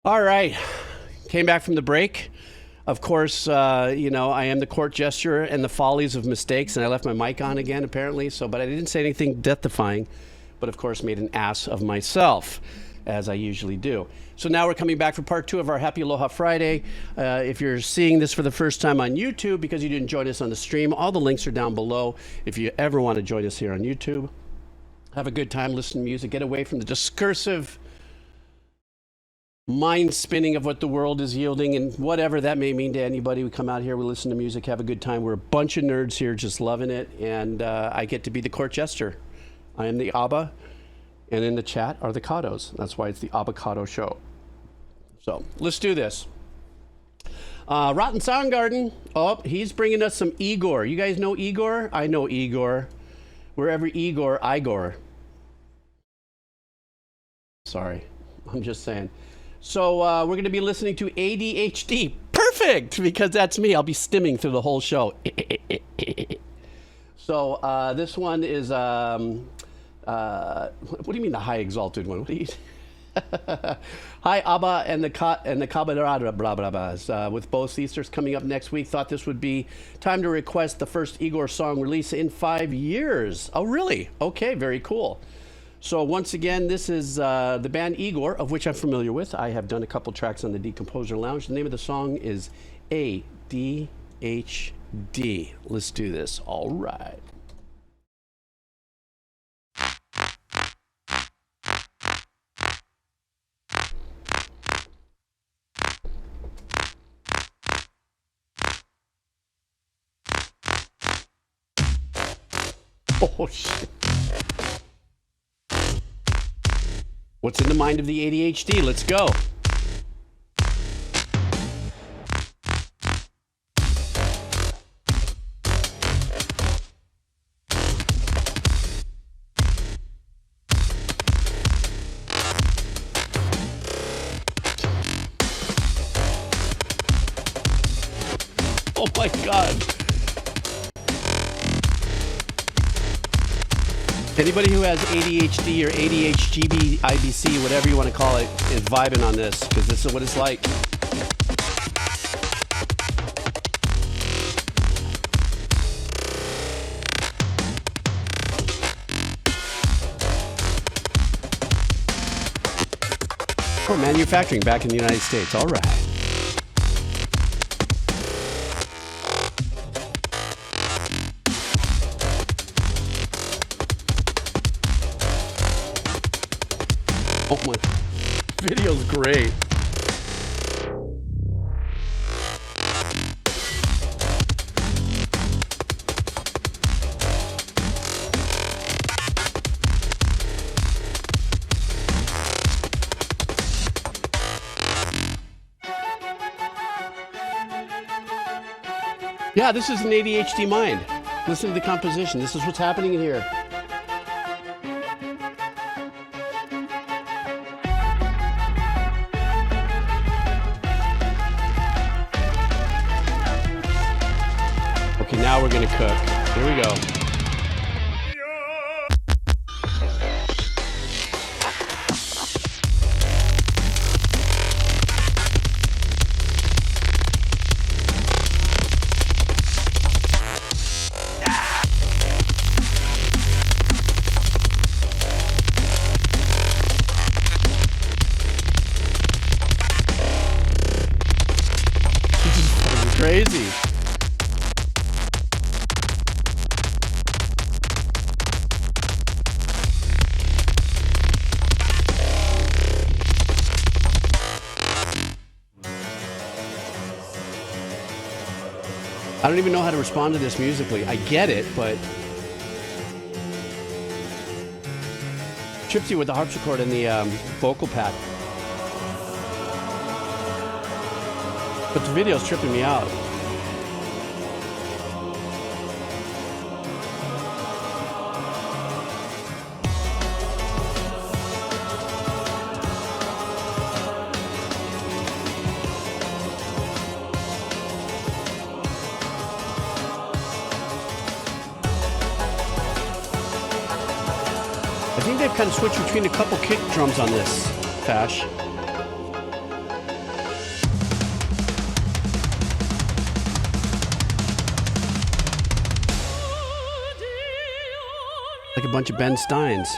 All right. Came back from the break. Of course, you know, I am the court jester and the follies of mistakes, and I left my mic on again, apparently. So, but I didn't say anything death-defying, but of course made an ass of myself, as I usually do. So now we're coming back for part 2 of our Happy Aloha Friday. If you're seeing this for the first time on YouTube because you didn't join us on the stream, all the links are down below. If you ever want to join us here on YouTube, have a good time, listen to music, get away from the discursive mind spinning of what the world is yielding and whatever that may mean to anybody. We come out here, we listen to music, have a good time. We're a bunch of nerds here just loving it, and I get to be the court jester. I am the Abba, and in the chat are the Cados. That's why it's the Abbacado show. So let's do this. Rotten Soundgarden. Oh, he's bringing us some Igorrr. You guys know Igorrr? I know Igorrr. Wherever Igorrr, Igorrr. Sorry, I'm just saying. So we're going to be listening to ADHD. Perfect, because that's me. I'll be stimming through the whole show. So this one is, what do you mean the high exalted one? What do you? Hi, Abba and the Cabadrada, blah, blah, blah. With both Easters coming up next week, thought this would be time to request the first Igorrr song release in 5 years. Oh, really? Okay, very cool. So once again, this is the band Igorrr, of which I'm familiar with. I have done a couple tracks on the Decomposer Lounge. The name of the song is ADHD. Let's do this. All right. Oh, shit. What's in the mind of the ADHD? Let's go. Oh my God. Anybody who has ADHD or ADHGB, IBC, whatever you want to call it, is vibing on this, because this is what it's like. Oh, manufacturing back in the United States. All right. Oh my, video's great. Yeah, this is an ADHD mind. Listen to the composition. This is what's happening in here. Now we're gonna cook. Here we go. This is fucking crazy. I don't even know how to respond to this musically. I get it, but trips you with the harpsichord and the vocal pad. But the video's tripping me out. I think they've kind of switched between a couple kick drums on this, Fash. bunch of Ben Steins.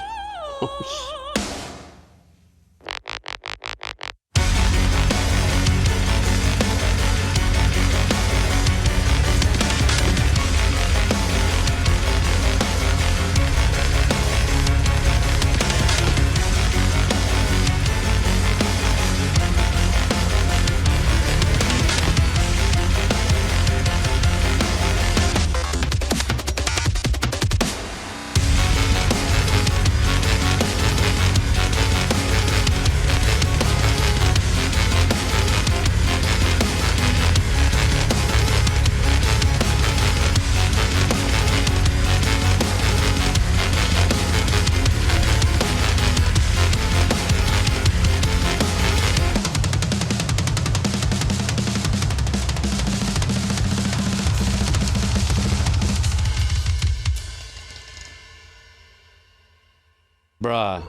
Bruh.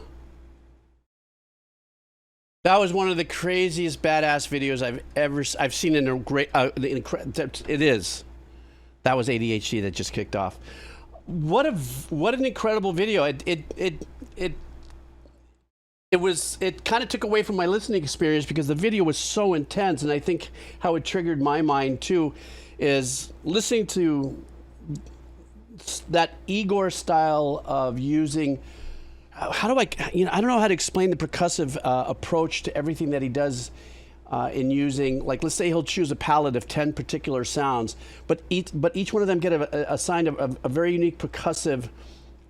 That was one of the craziest badass videos I've seen in a great it is. That was ADHD that just kicked off. What an incredible video. It kind of took away from my listening experience because the video was so intense, and I think how it triggered my mind too is listening to that Igorrr style of using. How do I don't know how to explain the percussive approach to everything that he does in using, like, let's say he'll choose a palette of 10 particular sounds, but each one of them get assigned a very unique percussive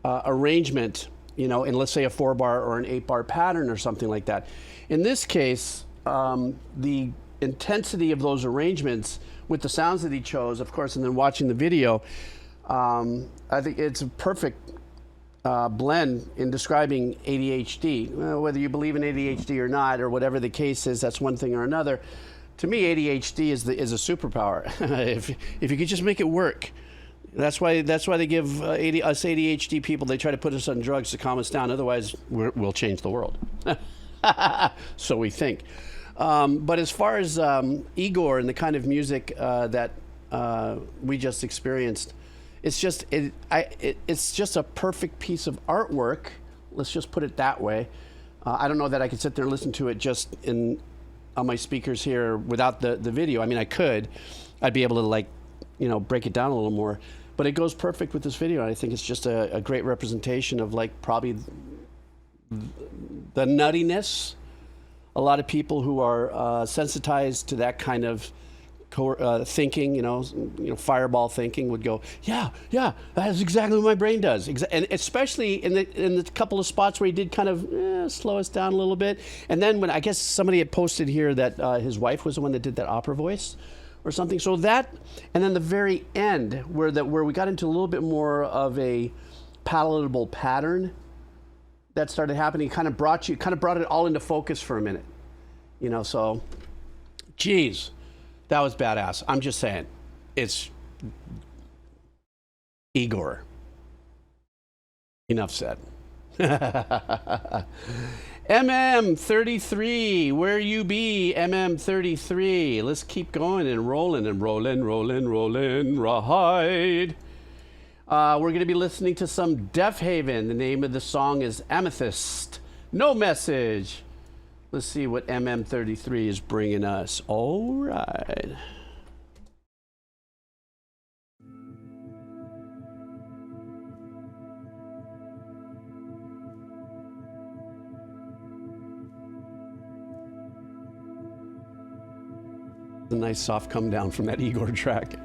arrangement, in let's say a 4-bar or an 8-bar pattern or something like that. In this case, the intensity of those arrangements with the sounds that he chose, of course, and then watching the video, I think it's a perfect blend in describing ADHD. Well, whether you believe in ADHD or not, or whatever the case is, that's one thing or another. To me, ADHD is a superpower. if you could just make it work. That's why they give us ADHD people, they try to put us on drugs to calm us down. Otherwise, we'll change the world. So we think. But as far as Igorrr and the kind of music that we just experienced, it's just a perfect piece of artwork. Let's just put it that way. I don't know that I could sit there and listen to it just on my speakers here without the video. I mean, I could. I'd be able to break it down a little more. But it goes perfect with this video. And I think it's just a great representation of probably the nuttiness. A lot of people who are sensitized to that kind of thinking, fireball thinking would go, yeah, that's exactly what my brain does. And especially in the couple of spots where he did kind of slow us down a little bit. And then when I guess somebody had posted here that his wife was the one that did that opera voice or something. So that, and then the very end where we got into a little bit more of a palatable pattern that started happening, kind of brought it all into focus for a minute. So, geez. That was badass. I'm just saying, it's Igorrr. Enough said. MM33, where you be, MM33? Let's keep going and rolling and rolling, ride. We're going to be listening to some Deathhaven. The name of the song is Amethyst. No message. Let's see what MM33 is bringing us. All right. A nice soft come down from that Igorrr track.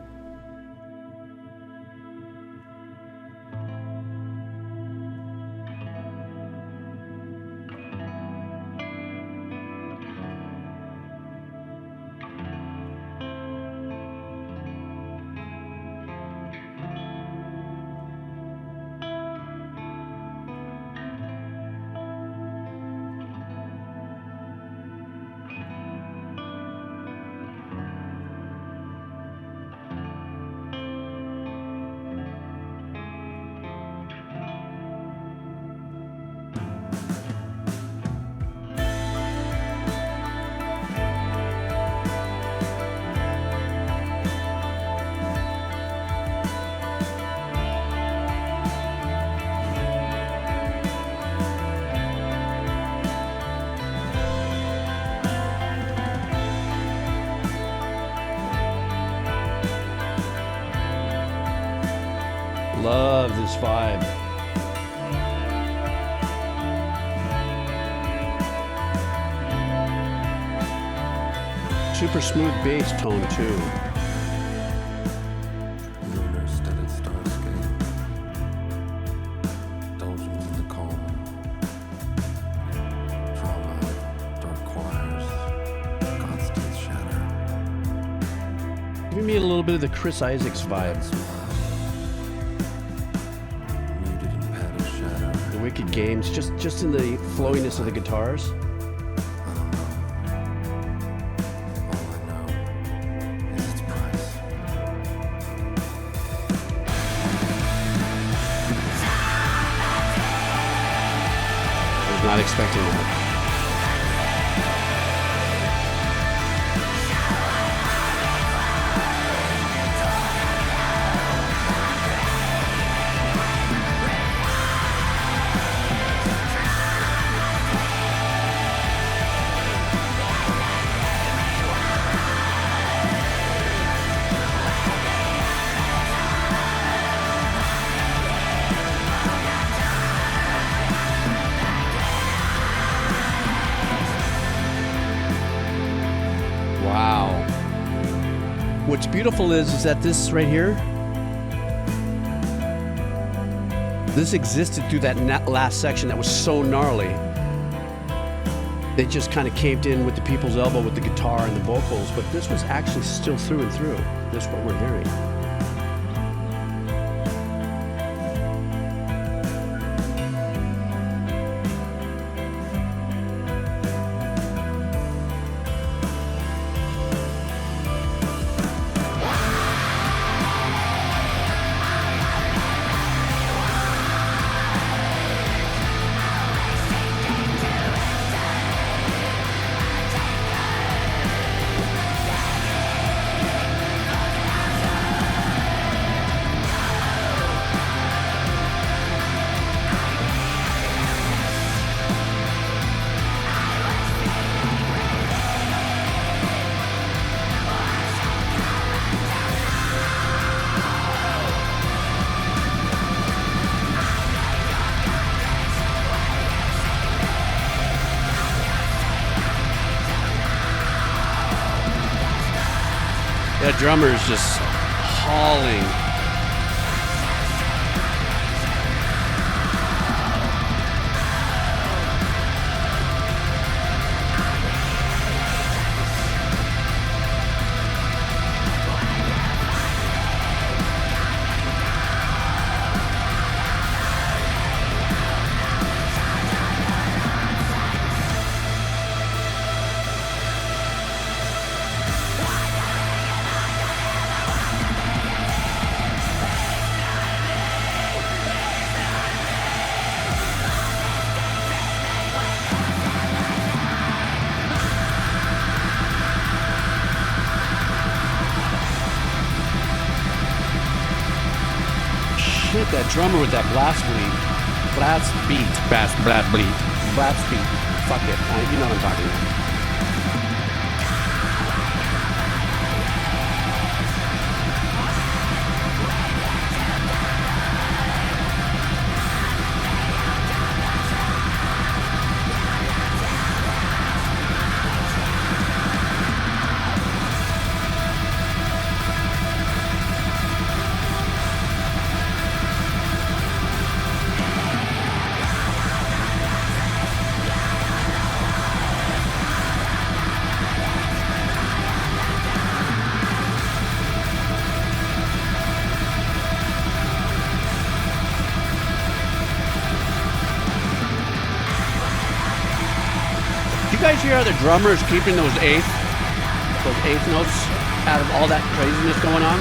love this vibe. Super smooth bass tone too. Lunar studded starscape, indulgence in the calm, trauma, dark choirs, God's teeth shatter. Giving me a little bit of the Chris Isaacs vibe. Muted and padded shadow. The Wicked Games, just in the flowiness of the guitars. Not expecting that. What's beautiful is that this right here, this existed through that last section that was so gnarly. They just kind of caved in with the people's elbow with the guitar and the vocals, but this was actually still through and through. This is what we're hearing. That drummer is just hauling. That drummer with that blast beat. Fuck it. You know what I'm talking about. You guys hear how the drummer is keeping those eighth notes out of all that craziness going on?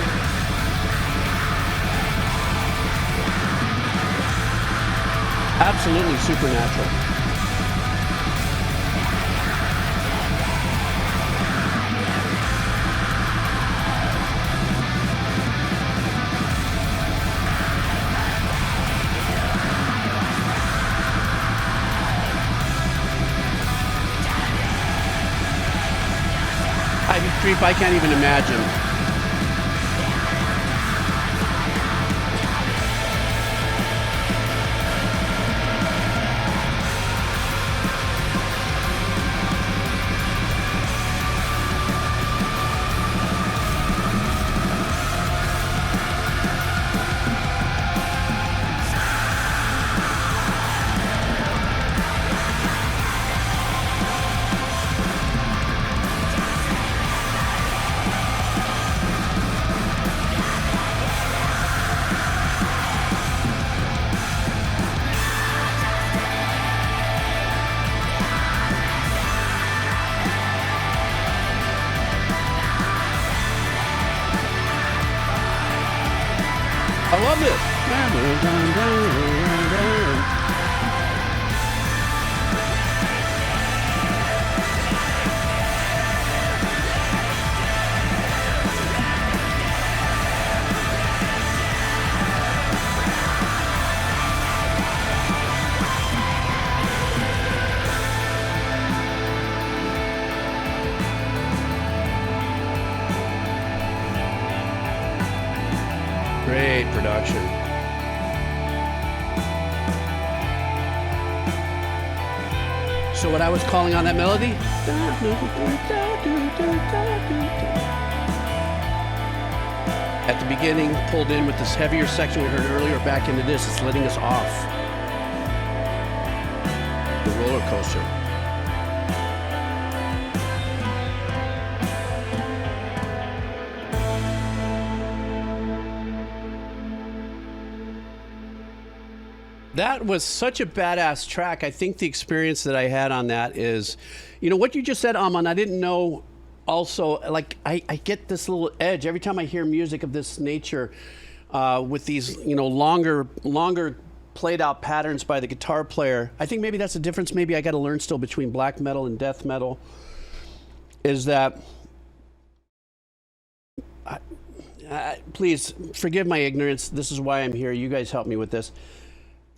Absolutely supernatural. I can't even imagine. I love this. Great production. So what I was calling on that melody? At the beginning, pulled in with this heavier section we heard earlier, back into this, it's letting us off. The roller coaster. That was such a badass track. I think the experience that I had on that is, you know, what you just said, Aman, I didn't know also, like, I get this little edge every time I hear music of this nature with these, you know, longer played out patterns by the guitar player. I think maybe that's the difference maybe I got to learn still between black metal and death metal, is that, please forgive my ignorance. This is why I'm here. You guys help me with this.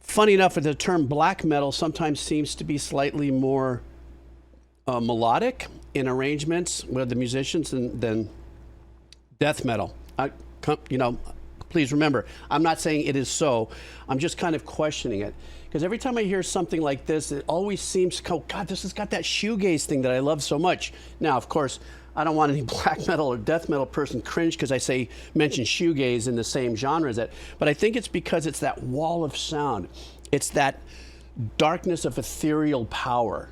Funny enough, the term black metal sometimes seems to be slightly more melodic in arrangements with the musicians than death metal. You know, please remember, I'm not saying it is so. I'm just kind of questioning it. Because every time I hear something like this, it always seems, oh God, this has got that shoegaze thing that I love so much. Now, of course, I don't want any black metal or death metal person cringe because I mention shoegaze in the same genre as that. But I think it's because it's that wall of sound. It's that darkness of ethereal power.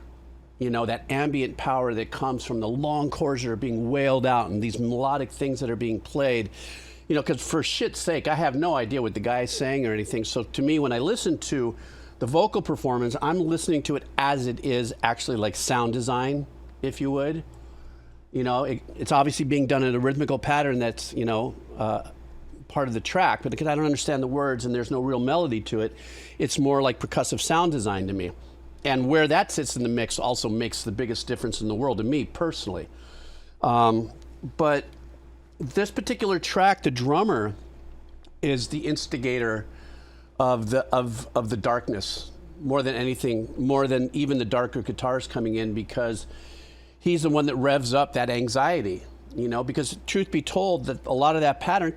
You know, that ambient power that comes from the long chords that are being wailed out and these melodic things that are being played. You know, because for shit's sake, I have no idea what the guy is saying or anything. So to me, when I listen to the vocal performance, I'm listening to it as it is actually like sound design, if you would. You know, it's obviously being done in a rhythmical pattern that's, you know, part of the track. But because I don't understand the words and there's no real melody to it, it's more like percussive sound design to me. And where that sits in the mix also makes the biggest difference in the world to me personally. But this particular track, the drummer is the instigator of the darkness more than anything, more than even the darker guitars coming in, because he's the one that revs up that anxiety, you know, because truth be told, that a lot of that pattern,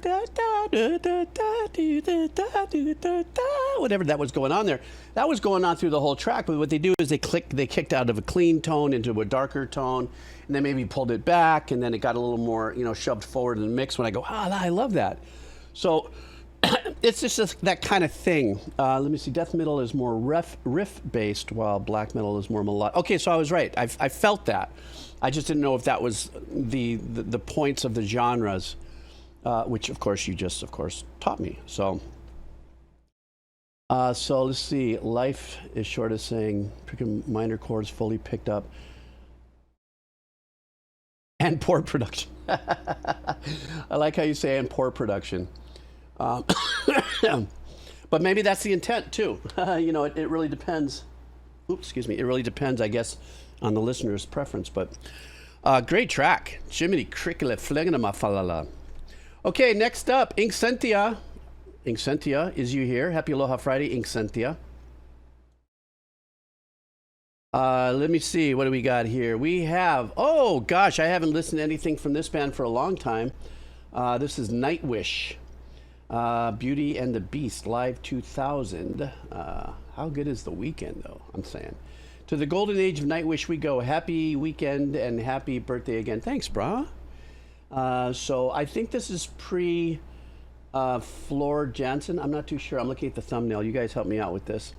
whatever that was going on there, that was going on through the whole track. But what they do is they kicked out of a clean tone into a darker tone, and then maybe pulled it back, and then it got a little more, you know, shoved forward in the mix when I go, I love that. So it's just that kind of thing. Let me see, death metal is more riff based, while black metal is more melodic. Okay, so I was right. I felt that. I just didn't know if that was the points of the genres, which of course you just taught me. So let's see. Life is short of saying freaking minor chords fully picked up. And poor production. I like how you say and poor production. But maybe that's the intent too. You know, it really depends. Oops, excuse me. It really depends, I guess, on the listener's preference. But great track. Jiminy Crickle Flingenama Falala. Okay, next up, Inksentia. Inksentia, is you here? Happy Aloha Friday, Inksentia. Let me see, what do we got here? We have, oh gosh, I haven't listened to anything from this band for a long time. This is Nightwish. Beauty and the Beast, Live 2000. How good is the weekend, though? I'm saying. To the golden age of Nightwish we go. Happy weekend and happy birthday again. Thanks, brah. So I think this is Floor Jansen. I'm not too sure. I'm looking at the thumbnail. You guys help me out with this.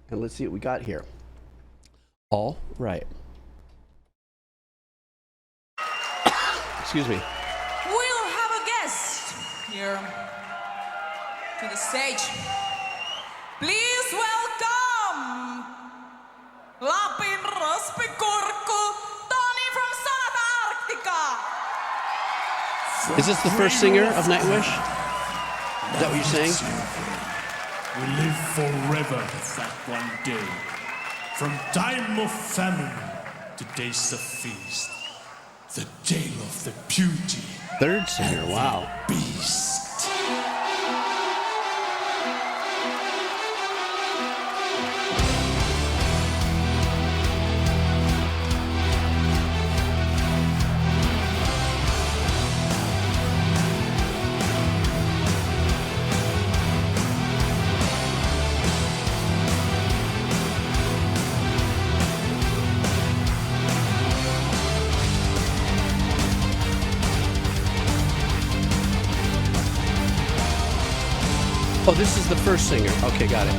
And let's see what we got here. All right. Excuse me. We'll have a guest here to the stage. Please welcome Lapin Raspikurku, Tony from South Arctica. Is this the first singer of Nightwish? Is that what you're saying? We live forever that one day. From time of famine to days of feast. The tale of the beauty Third singer, wow. beast. Oh, this is the first singer. Okay, got it.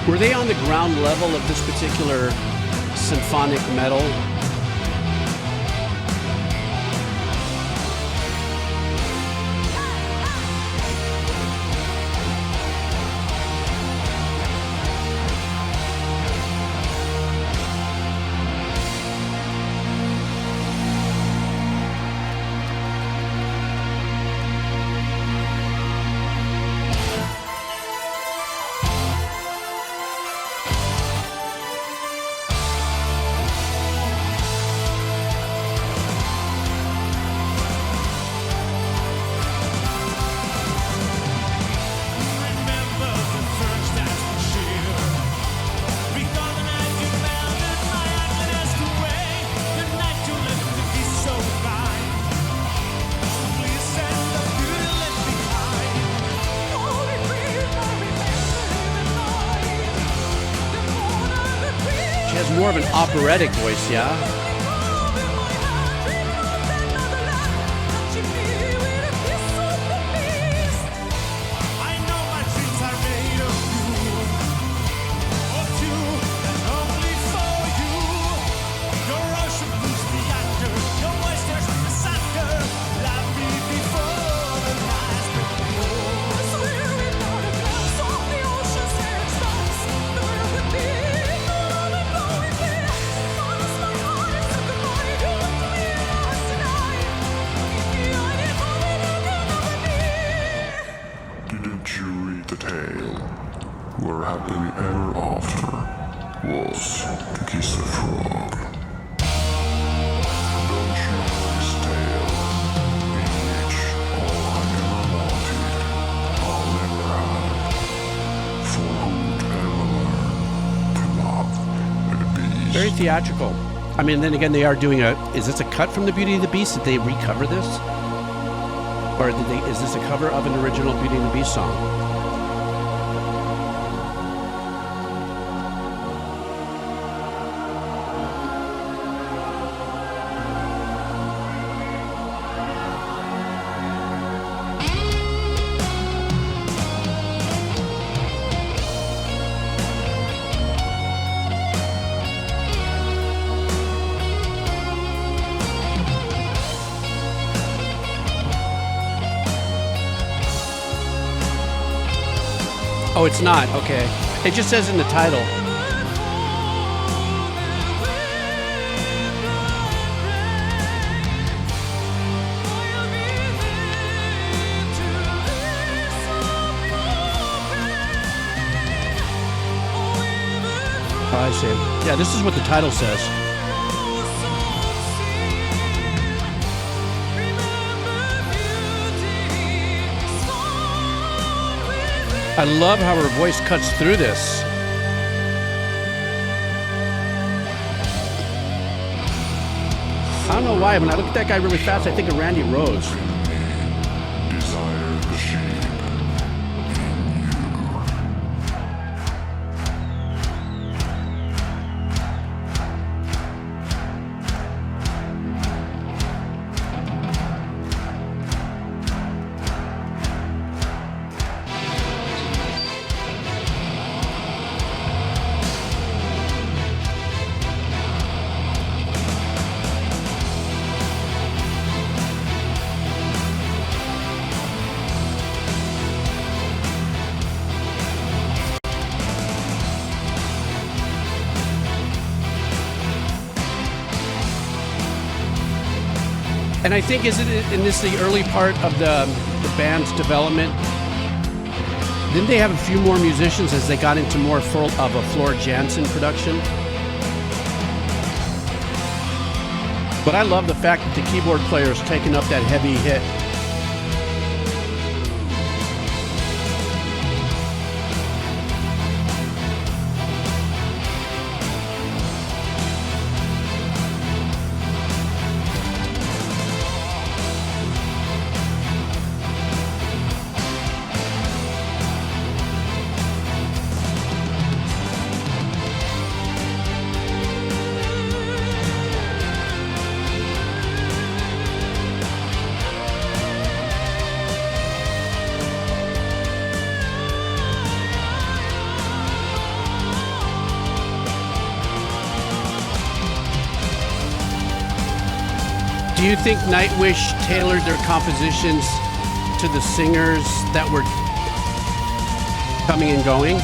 Were they on the ground level of this particular symphonic metal? More of an operatic voice, yeah? Where happily ever after was to kiss a frog. Don't you know this tale, in which all I ever wanted, I'll never have, for who'd ever learn to love a beast? Very theatrical. I mean, then again, they are doing is this a cut from the Beauty and the Beast? Did they recover this? Or is this a cover of an original Beauty and the Beast song? Oh, it's not. Okay. It just says in the title. Oh, I see. Yeah, this is what the title says. I love how her voice cuts through this. I don't know why, when I look at that guy really fast, I think of Randy Rose. Desire the sheep And I think, is it in this the early part of the band's development? Didn't they have a few more musicians as they got into more of a Floor Jansen production? But I love the fact that the keyboard player is taking up that heavy hit. Do you think Nightwish tailored their compositions to the singers that were coming and going?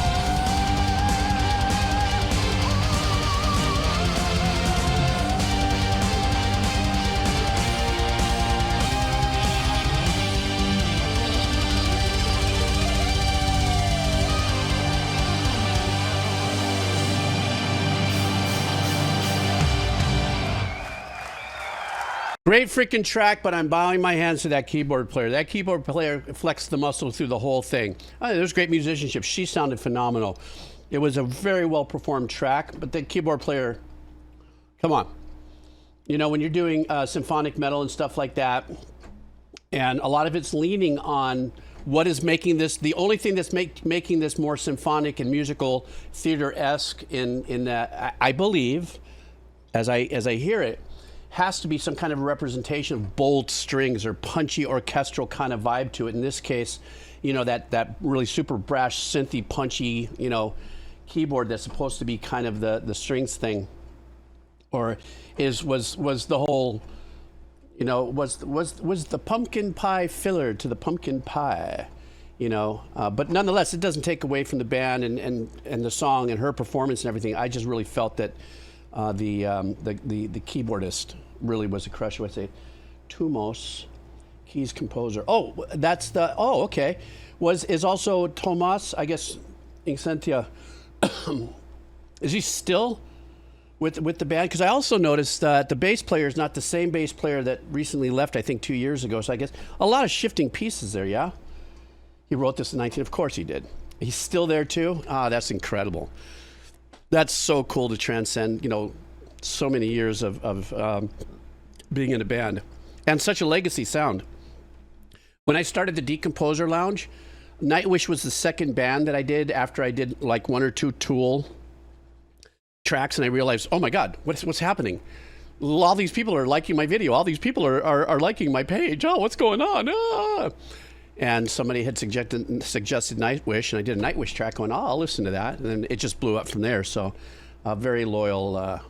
Great freaking track, but I'm bowing my hands to that keyboard player. That keyboard player flexed the muscle through the whole thing. Oh, there's great musicianship. She sounded phenomenal. It was a very well performed track, but the keyboard player, come on. You know, when you're doing symphonic metal and stuff like that, and a lot of it's leaning on what is making this, the only thing that's making this more symphonic and musical theater-esque in that, I believe, as I hear it, has to be some kind of a representation of bold strings or punchy orchestral kind of vibe to it. In this case, you know, that really super brash, synthy, punchy, you know, keyboard that's supposed to be kind of the strings thing, or was the whole, you know, was the pumpkin pie filler to the pumpkin pie, you know. But nonetheless, it doesn't take away from the band and the song and her performance and everything. I just really felt that the keyboardist really was a crush. I would say Tumos, keys composer. Oh, that's the, oh, okay. Is also Tomas, I guess, Incentia. Is he still with the band? Because I also noticed that the bass player is not the same bass player that recently left, I think 2 years ago. So I guess a lot of shifting pieces there, yeah? He wrote this in 19, of course he did. He's still there too? Ah, that's incredible. That's so cool to transcend, you know, so many years of being in a band and such a legacy sound. When I started the Decomposer Lounge, Nightwish was the second band that I did after I did like one or two Tool tracks, and I realized, oh my God, what's happening? All these people are liking my video. All these people are liking my page. Oh, what's going on? Ah. And somebody had suggested Nightwish, and I did a Nightwish track going, oh, I'll listen to that. And then it just blew up from there. So a very loyal,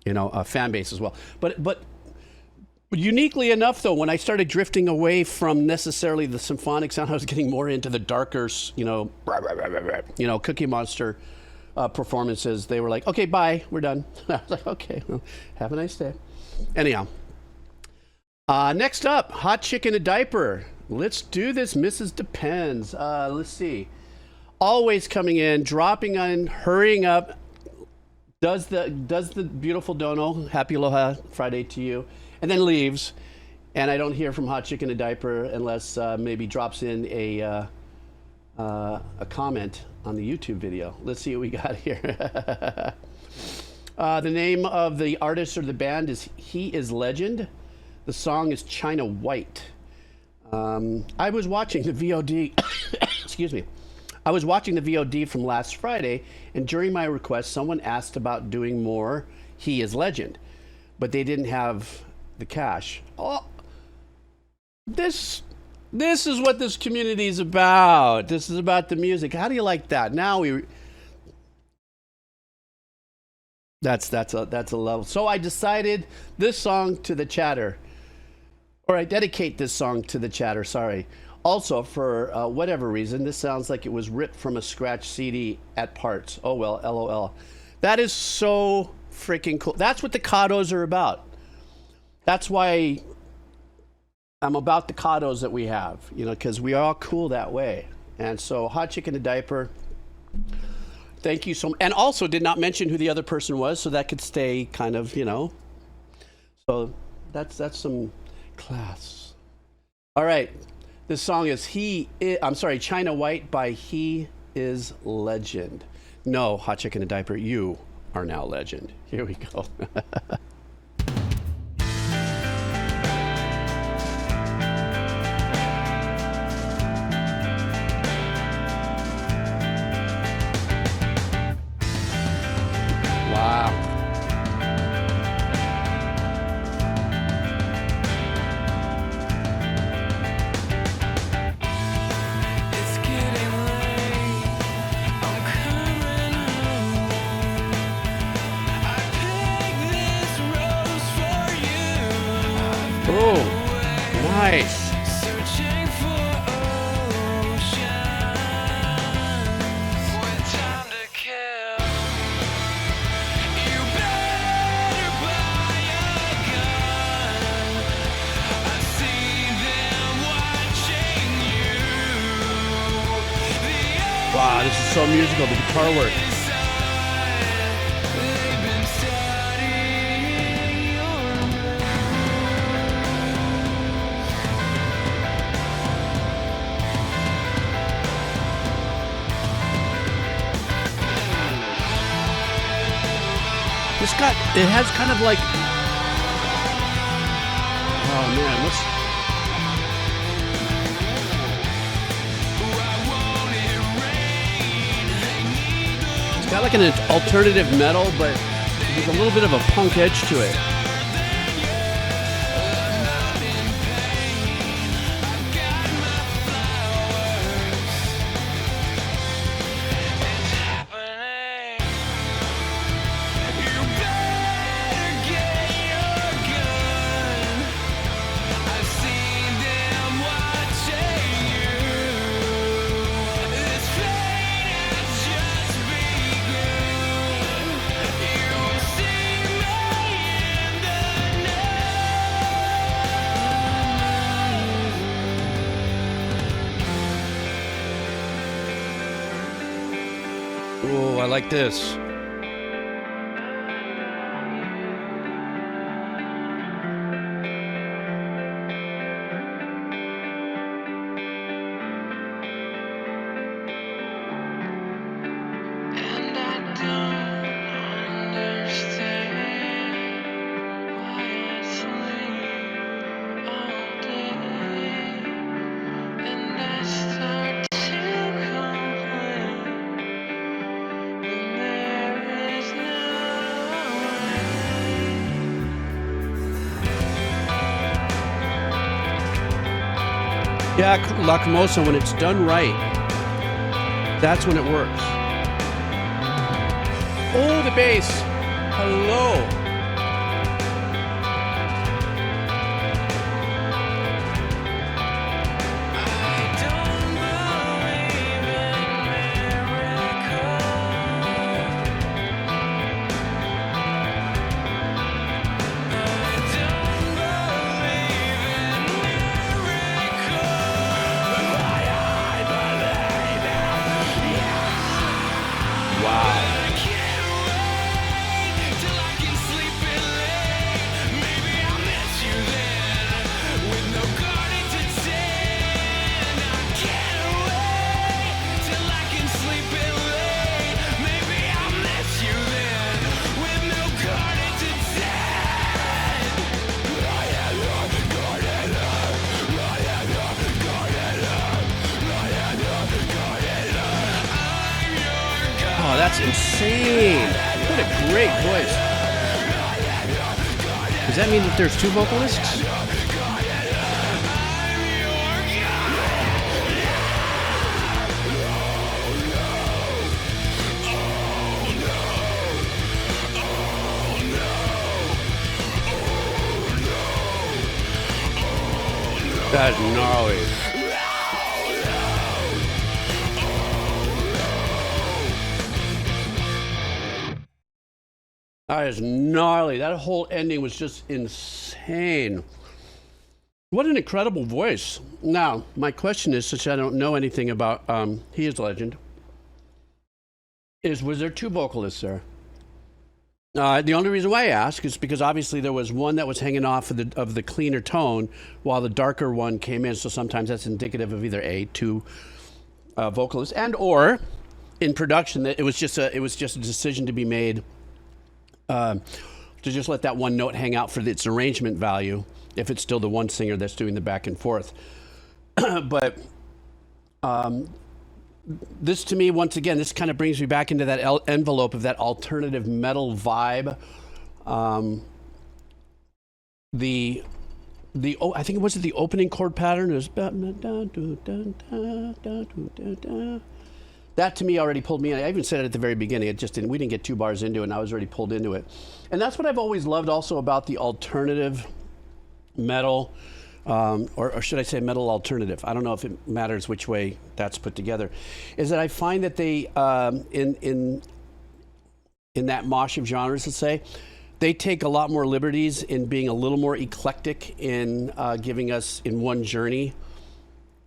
you know, fan base as well. But uniquely enough, though, when I started drifting away from necessarily the symphonic sound, I was getting more into the darker, you know, Cookie Monster performances. They were like, okay, bye, we're done. I was like, okay, well, have a nice day. Anyhow, next up, Hot Chick in a Diaper. Let's do this, Mrs. Depends. Let's see. Always coming in, dropping in, hurrying up. Does the beautiful Dono, happy Aloha Friday to you, and then leaves. And I don't hear from Hot Chick in a Diaper unless maybe drops in a comment on the YouTube video. Let's see what we got here. The name of the artist or the band is He Is Legend. The song is China White. I was watching the VOD, excuse me. I was watching the VOD from last Friday, and during my request, someone asked about doing more He Is Legend, but they didn't have the cash. Oh, this is what this community is about. This is about the music. How do you like that? Now that's a level. So I decided this song to the chatter. Or I dedicate this song to the chatter, sorry. Also, for whatever reason, this sounds like it was ripped from a scratch CD at parts. Oh well, LOL. That is so freaking cool. That's what the Kados are about. That's why I'm about the kados that we have, you know, because we are all cool that way. And so Hot Chick in a Diaper, thank you so much. And also did not mention who the other person was, so that could stay kind of, you know. So that's some class. All right. This song is China White by He Is Legend. No, Hot Chick in a Diaper, you are now legend. Here we go. Wow. It's getting late. I'm coming home. I picked this rose for you. Oh, nice. Searching for oceans with time to kill. You better buy a gun. I see them watching you. Wow, this is so musical, the guitar work. They've been studying your It has kind of like, oh man, it's got like an alternative metal, but there's a little bit of a punk edge to it. Oh, I like this. And I don't understand why I sleep all day, and I start to complain when there is no Yeah, Lacrimosa, when it's done right, that's when it works. Oh, the bass. Hello. I don't believe in miracles. I don't believe in miracles. I believe in you. Wow. I can't wait till I can sleep in late. Maybe I'll miss you then, with no guarding to tend. I can't wait till I can sleep in late. Maybe I'll miss you then, with no guarding to tend. I am your guardian. I am your guardian. I am your guardian. I'm your Oh, that's insane. What a great voice. Does that mean that there's two vocalists? That's gnarly. That is gnarly. That whole ending was just insane. What an incredible voice. Now, my question is, since I don't know anything about He Is Legend, was there two vocalists there? The only reason why I ask is because obviously there was one that was hanging off of the cleaner tone while the darker one came in. So sometimes that's indicative of either two vocalists and or in production that it was just a decision to be made to just let that one note hang out for its arrangement value if it's still the one singer that's doing the back and forth. But this to me, once again, this kind of brings me back into that envelope of that alternative metal vibe. I think it was the opening chord pattern. It was that to me already pulled me in. I even said it at the very beginning. It just didn't. We didn't get 2 bars into it, and I was already pulled into it. And that's what I've always loved also about the alternative metal. Or should I say metal alternative? I don't know if it matters which way that's put together. Is that I find that they, in that mosh of genres, let's say, they take a lot more liberties in being a little more eclectic in giving us in one journey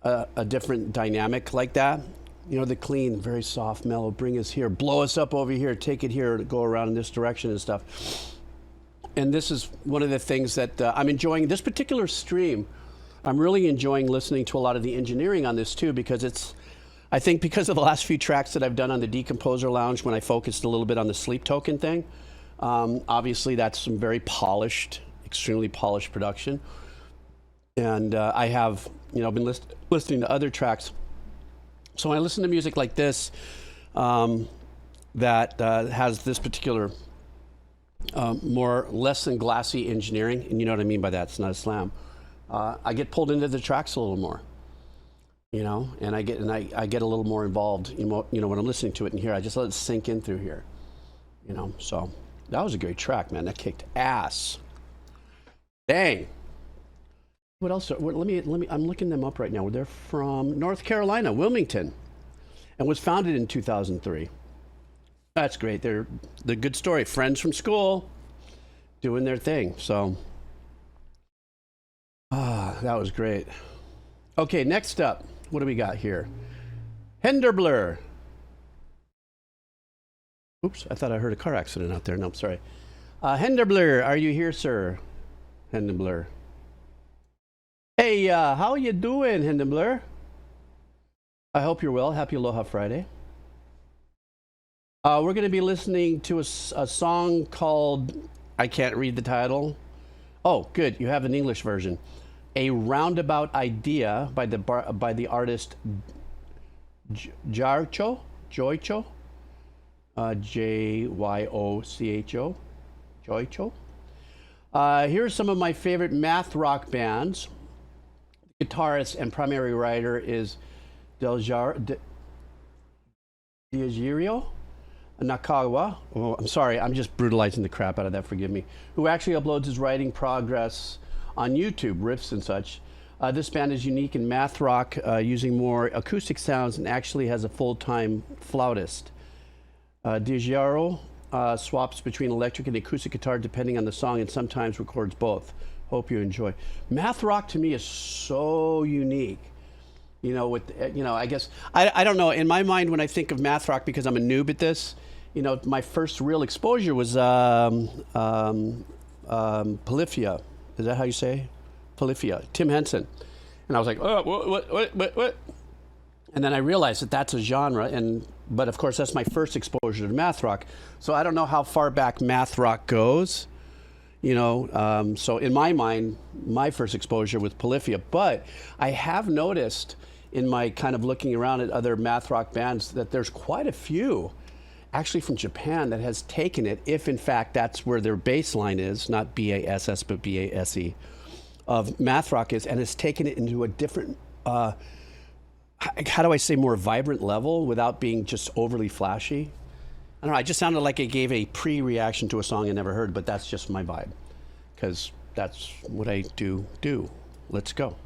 a different dynamic like that. You know, the clean, very soft, mellow, bring us here, blow us up over here, take it here, go around in this direction and stuff. And this is one of the things that I'm enjoying. This particular stream, I'm really enjoying listening to a lot of the engineering on this too, because I think because of the last few tracks that I've done on the Decomposer Lounge when I focused a little bit on the sleep token thing, obviously that's some very polished, extremely polished production. And I have, been listening to other tracks. So when I listen to music like this, that has this particular less than glassy engineering, and you know what I mean by that, it's not a slam. I get pulled into the tracks a little more, and I get a little more involved, when I'm listening to it in here. I just let it sink in through here, so that was a great track, man. That kicked ass. Dang. What else? Let me. I'm looking them up right now. They're from North Carolina, Wilmington, and was founded in 2003. That's great. They're the good story. Friends from school doing their thing. So, that was great. Okay, next up, what do we got here? Henderblur. Oops, I thought I heard a car accident out there. No, I'm sorry. Henderblur, are you here, sir? Henderblur. Hey, how you doing, Henderblur? I hope you're well. Happy Aloha Friday. We're going to be listening to a song called, I can't read the title. Oh, good. You have an English version. A Roundabout Idea by the artist Jyocho. Jyocho. Jyocho. Jyocho. Here are some of my favorite math rock bands. The guitarist and primary writer is Dioghirio Nakawa, I'm sorry, I'm just brutalizing the crap out of that, forgive me, who actually uploads his writing progress on YouTube, riffs and such. This band is unique in math rock, using more acoustic sounds, and actually has a full-time flautist. Dioghirio swaps between electric and acoustic guitar depending on the song, and sometimes records both. Hope you enjoy. Math rock to me is so unique. I guess, I don't know, in my mind when I think of math rock, because I'm a noob at this, my first real exposure was Polyphia. Is that how you say? Polyphia, Tim Henson. And I was like, oh, what? And then I realized that that's a genre, but of course that's my first exposure to math rock. So I don't know how far back math rock goes. So in my mind, my first exposure was Polyphia, but I have noticed in my kind of looking around at other math rock bands that there's quite a few actually from Japan that has taken it, if in fact that's where their baseline is, not BASS, but BASE, of math rock is, and has taken it into a different, how do I say, more vibrant level without being just overly flashy. I don't know, I just sounded like I gave a pre-reaction to a song I never heard, but that's just my vibe, because that's what I do. Let's go.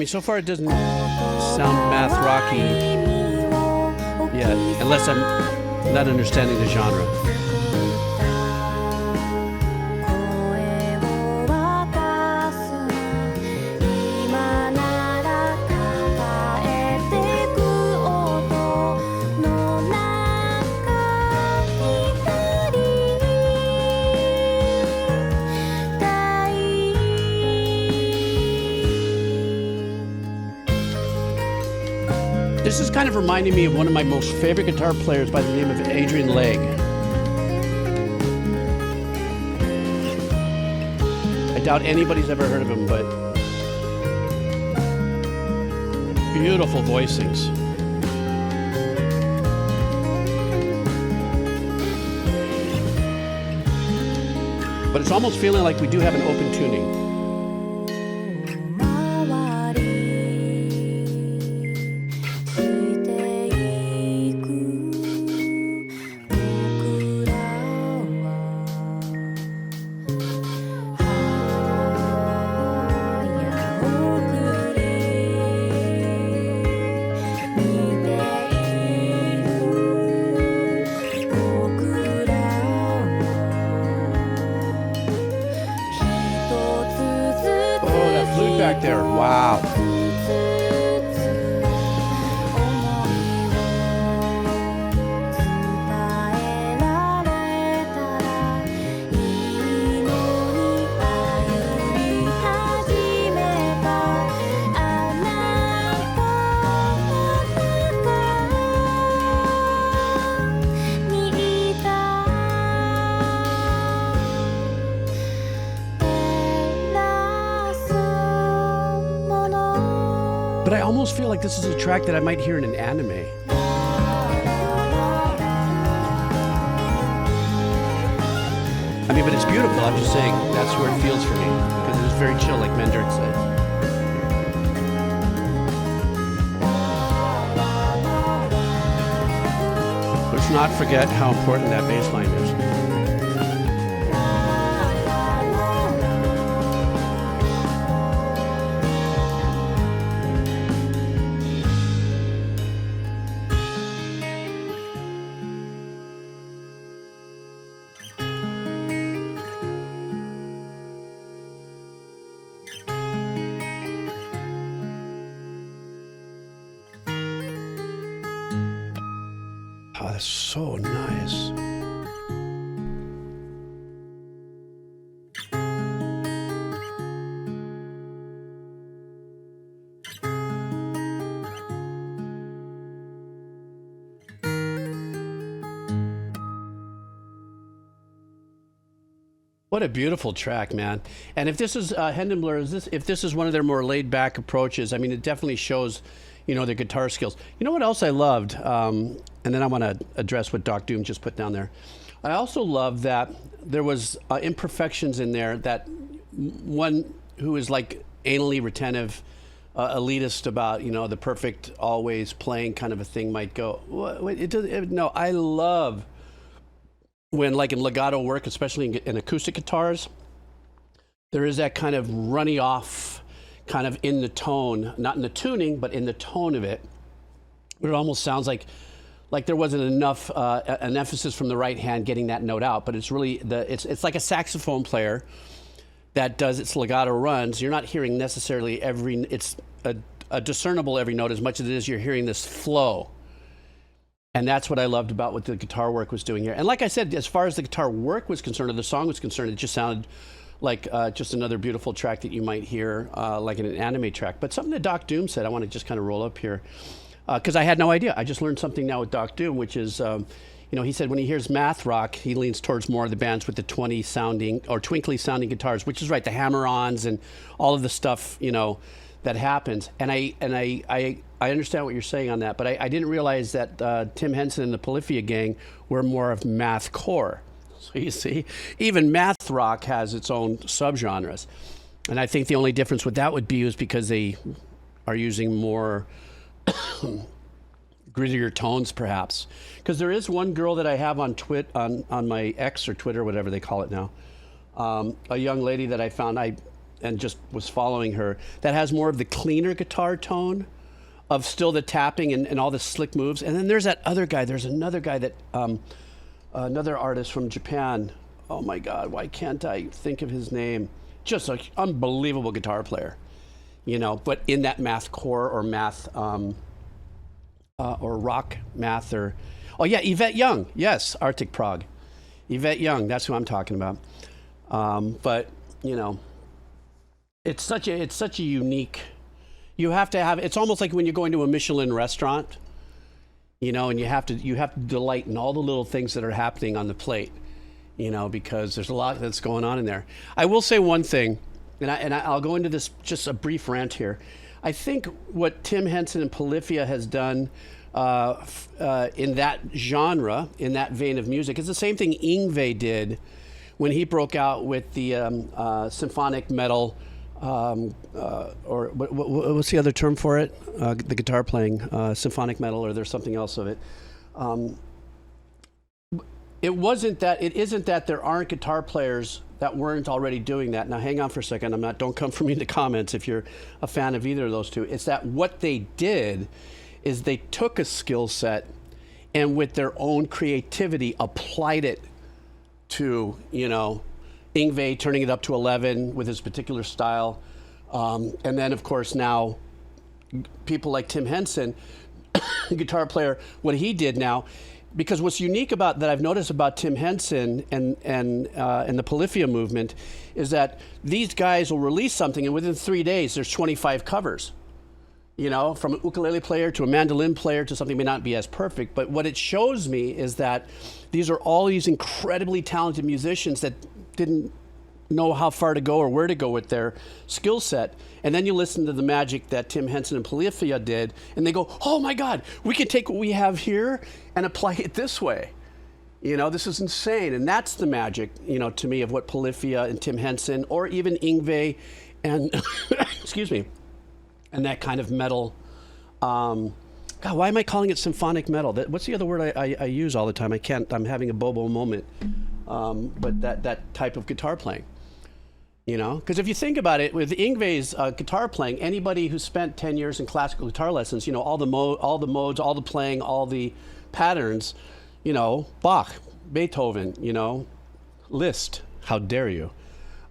mean, so far it doesn't sound math rocky yet, unless I'm not understanding the genre. This is kind of reminding me of one of my most favorite guitar players by the name of Adrian Legg. I doubt anybody's ever heard of him, but beautiful voicings. But it's almost feeling like we do have an open tuning. Back there, wow. But I almost feel like this is a track that I might hear in an anime. I mean, but it's beautiful. I'm just saying that's where it feels for me, because it was very chill, like Mendirt said. Let's not forget how important that bass line is. Oh, that's so nice. What a beautiful track, man. And if this is Hindenburg, if this is one of their more laid back approaches, I mean, it definitely shows, you know, their guitar skills. You know what else I loved? And then I want to address what Doc Doom just put down there. I also love that there was imperfections in there that one who is like anally retentive, elitist about, you know, the perfect always playing kind of a thing might go, no, I love when, like in legato work, especially in acoustic guitars, there is that kind of runny off kind of in the tone, not in the tuning, but in the tone of it. It almost sounds like there wasn't enough an emphasis from the right hand getting that note out, but it's really it's like a saxophone player that does its legato runs. You're not hearing necessarily it's a discernible every note as much as it is you're hearing this flow. And that's what I loved about what the guitar work was doing here. And like I said, as far as the guitar work was concerned, or the song was concerned, it just sounded like just another beautiful track that you might hear like in an anime track. But something that Doc Doom said, I want to just kind of roll up here, because I had no idea. I just learned something now with Doc Doom, which is, you know, he said when he hears math rock, he leans towards more of the bands with the twinkly sounding guitars, which is right, the hammer-ons and all of the stuff, you know, that happens. And I understand what you're saying on that, but I didn't realize that Tim Henson and the Polyphia gang were more of mathcore. So you see, even math rock has its own subgenres. And I think the only difference with that would be is because they are using more grittier tones, perhaps. Because there is one girl that I have on on my X or Twitter, whatever they call it now, a young lady that I found. and just was following her, that has more of the cleaner guitar tone of still the tapping and all the slick moves. And then there's that other guy. There's another guy that, another artist from Japan. Oh my God, why can't I think of his name? Just an unbelievable guitar player, you know, but in that mathcore or math, or rock math or, oh yeah, Yvette Young. Yes, Arctic Prague. Yvette Young, that's who I'm talking about. But, you know, it's such a unique, you have to have, it's almost like when you're going to a Michelin restaurant, you know, and you have to delight in all the little things that are happening on the plate, you know, because there's a lot that's going on in there. I will say one thing, and I'll go into this, just a brief rant here. I think what Tim Henson and Polyphia has done in that genre, in that vein of music, is the same thing Yngwie did when he broke out with the symphonic metal, or what's the other term for it? The guitar playing, symphonic metal, or there's something else of it. It isn't that there aren't guitar players that weren't already doing that. Now hang on for a second, don't come for me in the comments if you're a fan of either of those two. It's that what they did is they took a skill set and with their own creativity applied it to, you know, Yngwie turning it up to 11 with his particular style. And then of course now people like Tim Henson, guitar player, what he did now, because what's unique about that I've noticed about Tim Henson and the Polyphia movement is that these guys will release something and within 3 days there's 25 covers. You know, from an ukulele player to a mandolin player to something may not be as perfect, but what it shows me is that these are all these incredibly talented musicians that didn't know how far to go or where to go with their skill set. And then you listen to the magic that Tim Henson and Polyphia did, and they go, oh my God, we can take what we have here and apply it this way. You know, this is insane. And that's the magic, you know, to me of what Polyphia and Tim Henson, or even Yngwie and, excuse me, and that kind of metal. God, why am I calling it symphonic metal? What's the other word I use all the time? I'm having a Bobo moment. But that type of guitar playing. You know, because if you think about it, with Yngwie's guitar playing, anybody who spent 10 years in classical guitar lessons, you know, all the modes, all the playing, all the patterns, you know, Bach, Beethoven, you know, Liszt, how dare you?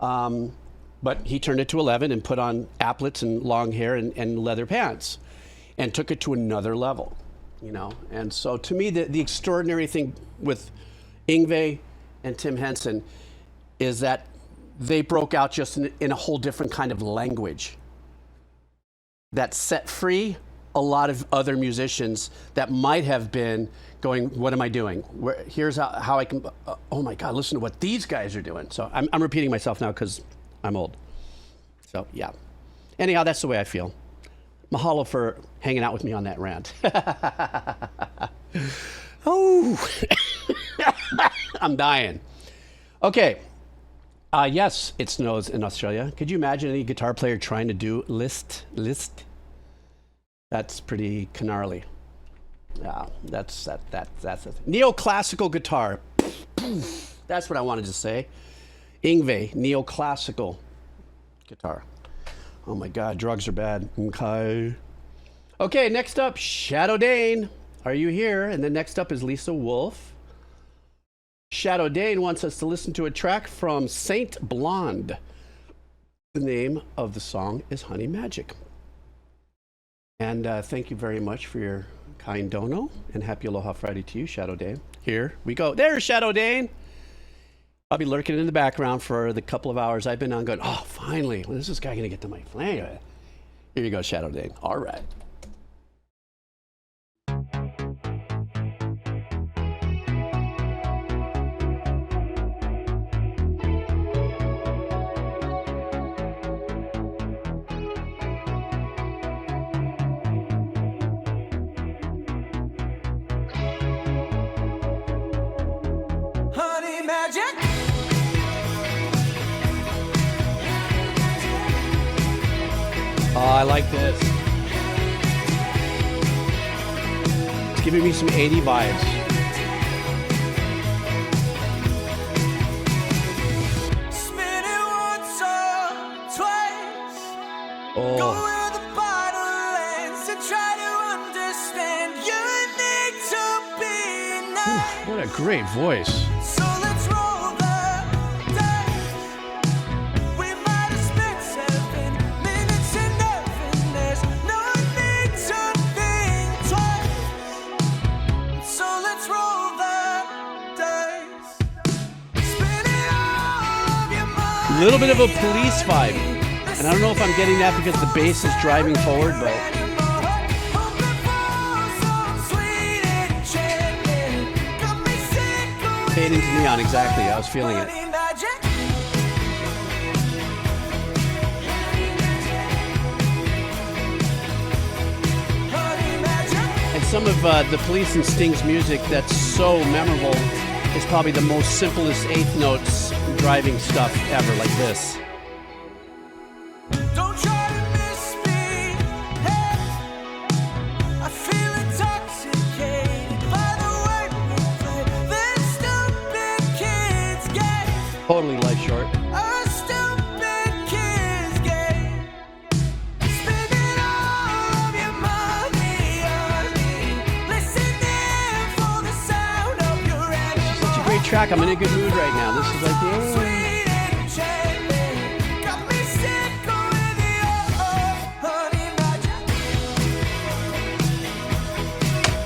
But he turned it to 11 and put on applets and long hair and leather pants and took it to another level, you know? And so to me, the extraordinary thing with Yngwie and Tim Henson is that they broke out just in a whole different kind of language that set free a lot of other musicians that might have been going, what am I doing? Here's how I can, oh my God, listen to what these guys are doing. So I'm repeating myself now because I'm old. So yeah. Anyhow, that's the way I feel. Mahalo for hanging out with me on that rant. Oh, I'm dying. Okay. Yes, it snows in Australia. Could you imagine any guitar player trying to do Liszt? That's pretty gnarly. Yeah, that's it. Neoclassical guitar. That's what I wanted to say. Yngwie, neoclassical guitar. Oh my God, drugs are bad. Okay, next up, Shadow Dane. Are you here? And then next up is Lisa Wolf. Shadow Dane wants us to listen to a track from Saint Blonde. The name of the song is Honey Magic. And thank you very much for your kind dono, and happy Aloha Friday to you, Shadow Dane. Here we go. There's Shadow Dane. I'll be lurking in the background for the couple of hours I've been on going, oh, finally, when is this guy going to get to my flank? Here you go, Shadow Dane. All right. Honey magic. Oh, I like this. It's giving me some 80 vibes. Spin it once or twice. night. What a great voice. So let's roll the dice. We might have spent 7 minutes in heaven. There's no need to think twice. So let's roll the dice. Spend it all of your money. A little bit of a Police vibe. And I don't know if I'm getting that because the bass is driving forward, but fade into neon, exactly. I was feeling it. And some of the Police and Sting's music that's so memorable is probably the most simplest eighth notes driving stuff ever, like this. Don't try to miss me. Hey, I feel intoxicated by the way we play this stupid kids game. Totally life short. A stupid kids game. Spending all of your money on me. Listening for the sound of your animal. Such a great track. I'm in a good mood right now. This is like, yeah. Sweet enchantment. Got me sick with your honey magic.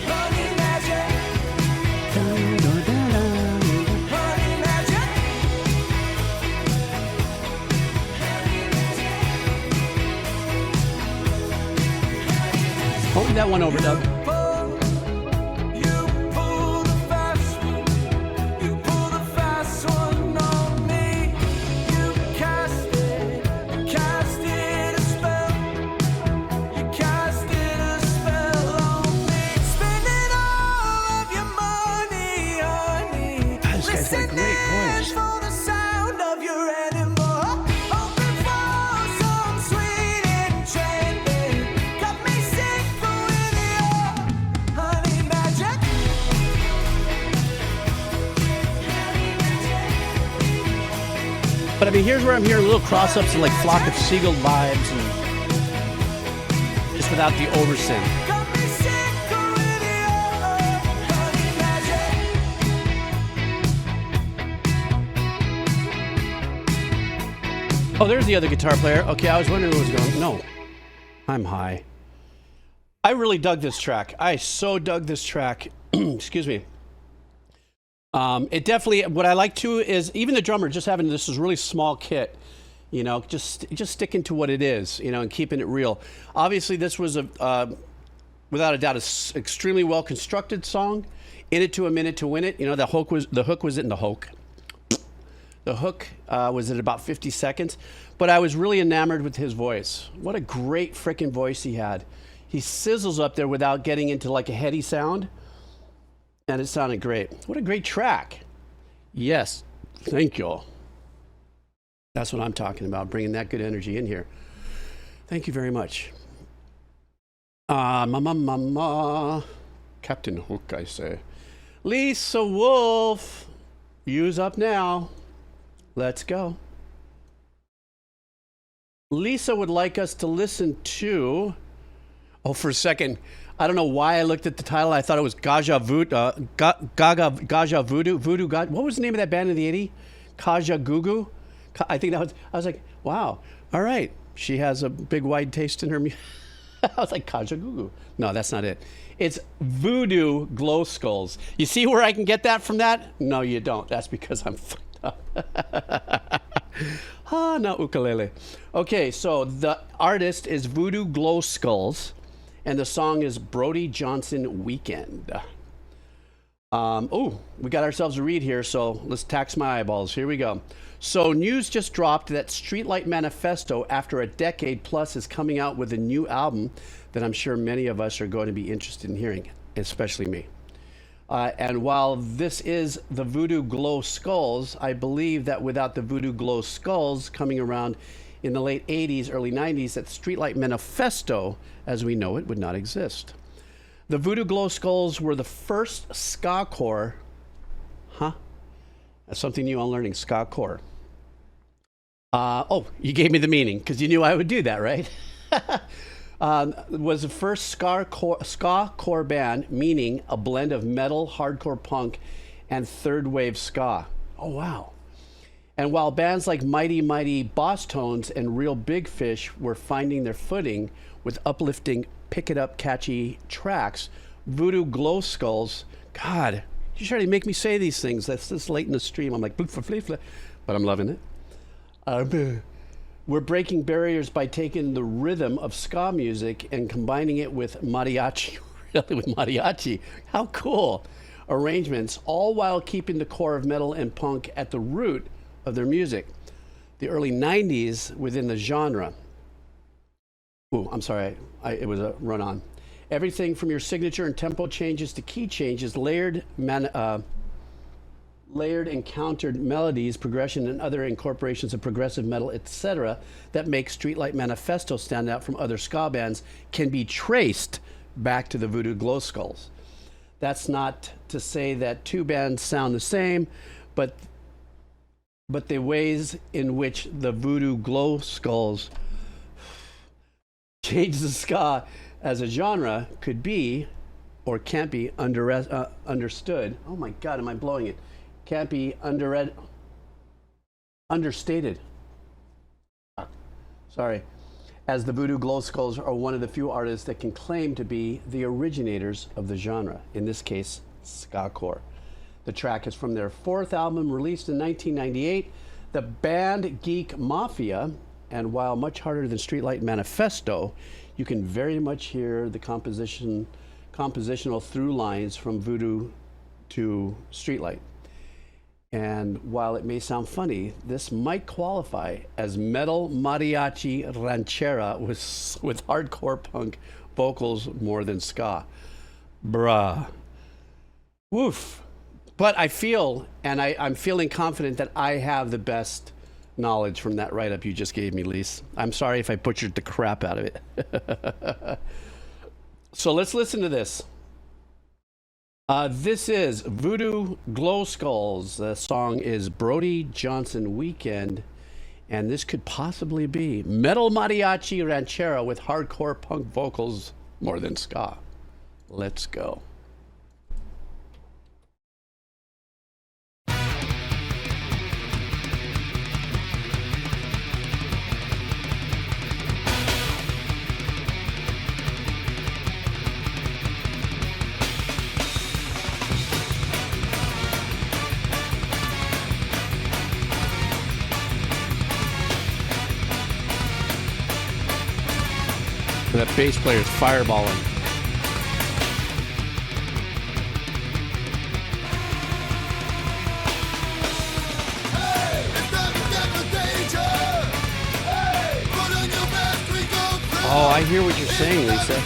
Honey magic. Honey magic. Hold that one over, Doug. You pull the fast one. You pull the fast one on me. You cast it a spell. You cast it a spell on me. Spending all of your money on me. This guy's got a great voice. For the sound of your animal. Hoping for some sweet enchantment. Got me sick with your honey magic. But I mean, here's where I'm hearing little cross-ups and like Flock of Seagull vibes, and just without the oversyn. Got me sick with your honey magic. Oh, there's the other guitar player. Okay, I was wondering who was going. No, I'm high. I really dug this track. I so dug this track. Excuse me. It definitely, what I like too is even the drummer just having this is really small kit, you know, just sticking to what it is, you know, and keeping it real. Obviously, this was without a doubt, extremely well constructed song. In It to a Minute to Win It. You know, the hook was in the hook. The hook was at about 50 seconds, but I was really enamored with his voice. What a great freaking voice he had. He sizzles up there without getting into like a heady sound. And it sounded great. What a great track. Yes, thank you. That's what I'm talking about, bringing that good energy in here. Thank you very much. Captain Hook, I say. Lisa Wolf, use up now. Let's go. Lisa would like us to listen to... Oh, for a second, I don't know why I looked at the title. I thought it was Gaia Voodoo. Gaia Voodoo. Voodoo God. What was the name of that band in the 80s? Kaja Gugu. I think that was. I was like, wow. All right. She has a big wide taste in her music. I was like, Kaja Gugu. No, that's not it. It's Voodoo Glow Skulls. You see where I can get that from that? No, you don't. That's because I'm fucked up. No ukulele. Okay, so the artist is Voodoo Glow Skulls. And the song is Brodie Johnson Weekend. Oh, we got ourselves a read here, so let's tax my eyeballs. Here we go. So news just dropped that Streetlight Manifesto, after a decade plus, is coming out with a new album that I'm sure many of us are going to be interested in hearing, especially me. And while this is the Voodoo Glow Skulls, I believe that without the Voodoo Glow Skulls coming around in the late 80s, early 90s, that Streetlight Manifesto, as we know it, would not exist. The Voodoo Glow Skulls were the first ska core. Huh? That's something new I'm learning, ska core. Oh, you gave me the meaning, because you knew I would do that, right? Was the first ska core band, meaning a blend of metal, hardcore punk, and third wave ska. Oh, wow. And while bands like Mighty Mighty Boss Tones and Real Big Fish were finding their footing with uplifting, pick it up, catchy tracks, Voodoo Glow Skulls, God, you try to make me say these things. That's this late in the stream. I'm like, but I'm loving it. We're breaking barriers by taking the rhythm of ska music and combining it with mariachi. Really, with mariachi. How cool. Arrangements, all while keeping the core of metal and punk at the root of their music. The early 90s within the genre. Ooh, I'm sorry. It was a run-on. Everything from your signature and tempo changes to key changes, layered encountered melodies, progression, and other incorporations of progressive metal, etc., that make Streetlight Manifesto stand out from other ska bands can be traced back to the Voodoo Glow Skulls. That's not to say that two bands sound the same, but the ways in which the Voodoo Glow Skulls change the ska as a genre could be or can't be understood. Oh my God, am I blowing it? Can't be understated. Sorry. As the Voodoo Glow Skulls are one of the few artists that can claim to be the originators of the genre, in this case, ska-core. The track is from their fourth album released in 1998, The Band Geek Mafia, and while much harder than Streetlight Manifesto, you can very much hear the compositional through lines from Voodoo to Streetlight. And while it may sound funny, this might qualify as metal mariachi ranchera with hardcore punk vocals more than ska. Bruh. Woof. But I feel, and I'm feeling confident that I have the best knowledge from that write-up you just gave me, Lise. I'm sorry if I butchered the crap out of it. So let's listen to this. This is Voodoo Glow Skulls. The song is Brodie Johnson Weekend, and this could possibly be metal mariachi ranchera with hardcore punk vocals more than ska. Let's go. That bass player is fireballing. Oh, I hear what you're saying, Lisa.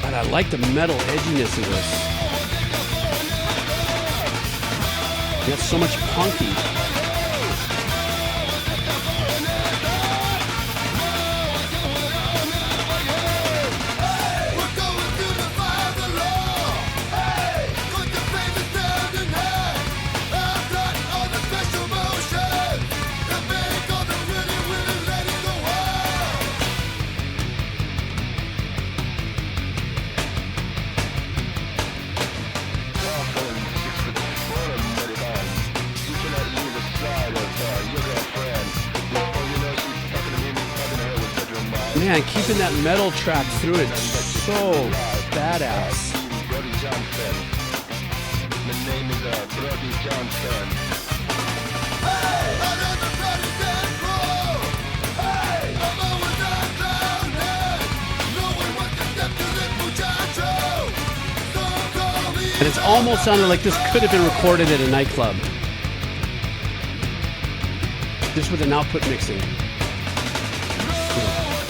But I like the metal edginess of this. That's so much punky. Man, keeping that metal track through it is so badass. My name is Brodie Johnson. And it's almost sounded like this could have been recorded at a nightclub. Just with an output mixing.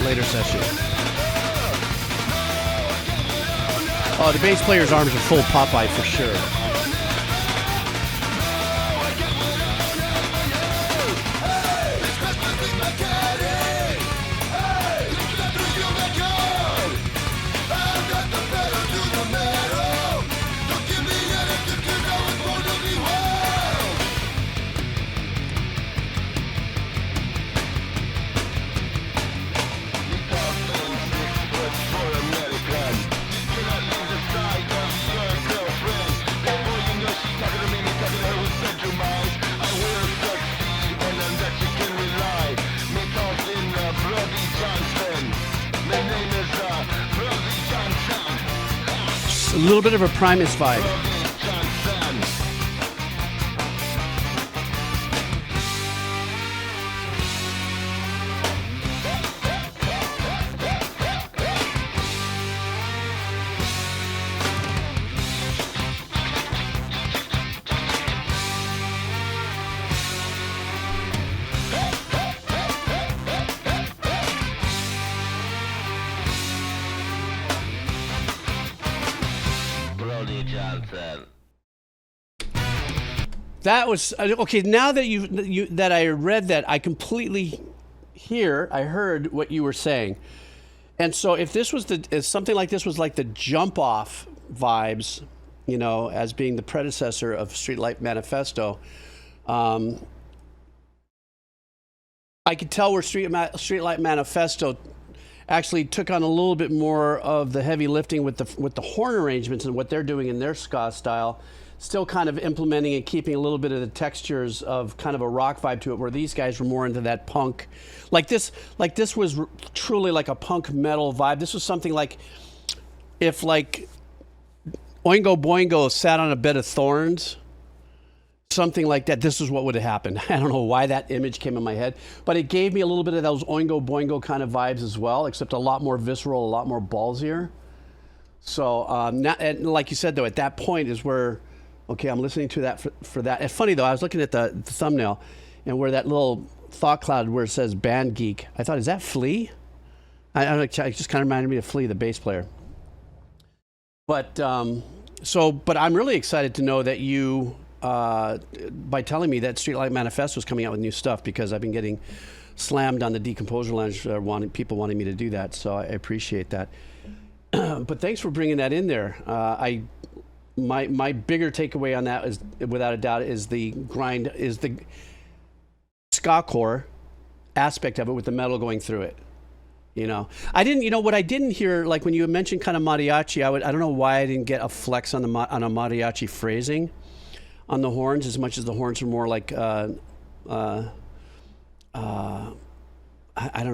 Later session. Oh, the bass player's arms are full Popeye for sure. little bit of a Primus vibe. Brodie Johnson. That was okay. Now that that I read that, I completely I heard what you were saying. And so if this was if something like this was like the jump off vibes, you know, as being the predecessor of Streetlight Manifesto, I could tell where Streetlight Manifesto actually took on a little bit more of the heavy lifting with the horn arrangements and what they're doing in their ska style, still kind of implementing and keeping a little bit of the textures of kind of a rock vibe to it, where these guys were more into that punk. Like this was truly like a punk metal vibe. This was something like if like Oingo Boingo sat on a bed of thorns, something like that. This is what would have happened. I don't know why that image came in my head, but it gave me a little bit of those Oingo Boingo kind of vibes as well, except a lot more visceral, a lot more ballsier. So now, and like you said though, at that point is where, okay, I'm listening to that for that. It's funny though, I was looking at the thumbnail and where that little thought cloud where it says Band Geek, I thought, is that Flea? I don't know, it just kind of reminded me of Flea, the bass player. But but I'm really excited to know that you, by telling me that Streetlight Manifesto is coming out with new stuff, because I've been getting slammed on the Decomposer Lounge, people wanting me to do that, so I appreciate that. But thanks for bringing that in there. My bigger takeaway on that is, without a doubt, is the ska core aspect of it with the metal going through it. You know, what I didn't hear, like when you mentioned kind of mariachi, I don't know why I didn't get a flex on on a mariachi phrasing on the horns, as much as the horns are more like I don't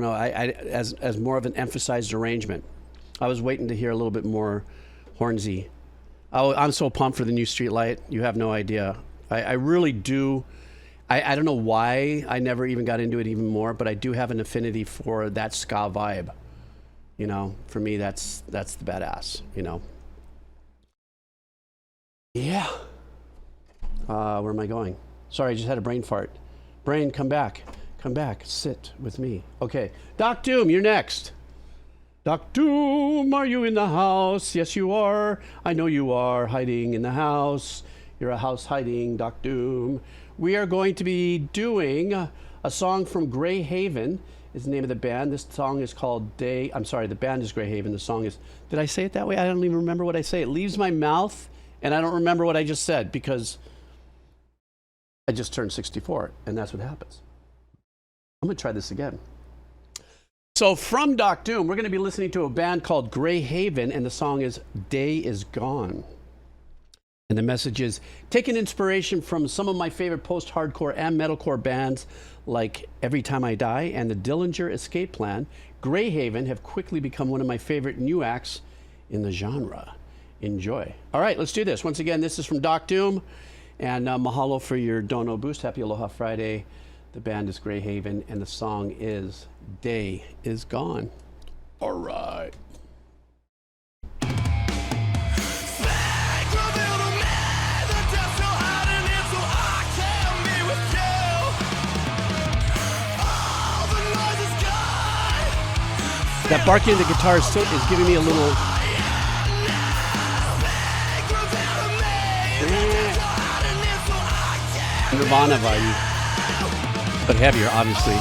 know, as more of an emphasized arrangement. I was waiting to hear a little bit more hornsy. Oh, I'm so pumped for the new Streetlight. You have no idea. I really do. I don't know why I never even got into it even more, but I do have an affinity for that ska vibe. You know, for me, that's the badass, you know. Yeah. Where am I going? Sorry, I just had a brain fart. Brain, come back. Come back. Sit with me. Okay. Doc Doom, you're next. Doc Doom, are you in the house? Yes, you are. I know you are hiding in the house. You're a house hiding, Doc Doom. We are going to be doing a song from Grayhaven, is the name of the band. This song is called Day. I'm sorry, the band is Grayhaven. The song is, did I say it that way? I don't even remember what I say. It leaves my mouth, and I don't remember what I just said, because I just turned 64, and that's what happens. I'm going to try this again. So from Doc Doom, we're going to be listening to a band called Grayhaven, and the song is Day Is Gone. And the message is, taking inspiration from some of my favorite post-hardcore and metalcore bands like Every Time I Die and the Dillinger Escape Plan, Grayhaven have quickly become one of my favorite new acts in the genre. Enjoy. All right, let's do this. Once again, this is from Doc Doom, and mahalo for your Dono Boost. Happy Aloha Friday. The band is Grayhaven, and the song is Day Is Gone. All right. That barking of the guitar is giving me a little Nirvana vibe, but heavier, obviously.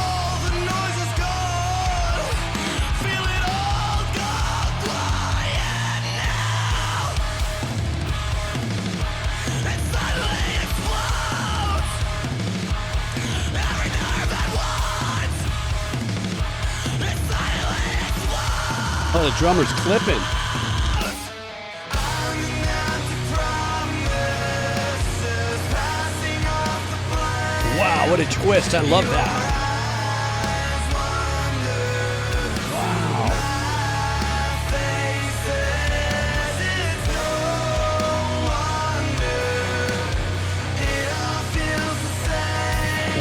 Oh, the drummer's clipping. Wow, what a twist. I love that. Wow.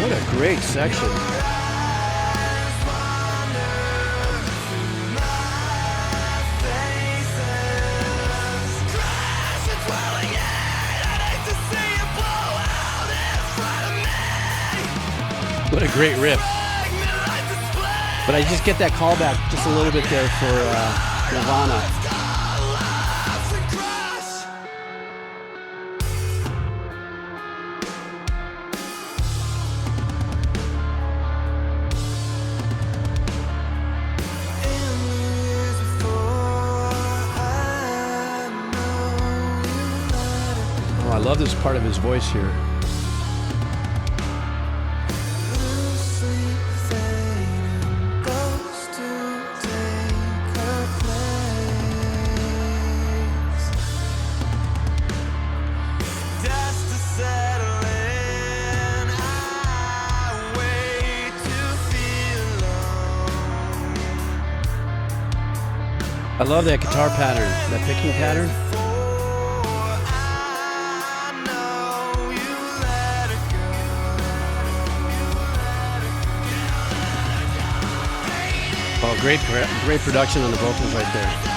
What a great section. What a great riff. But I just get that callback just a little bit there for Nirvana. Oh, I love this part of his voice here. I love that guitar pattern, that picking pattern. Oh, great production on the vocals right there.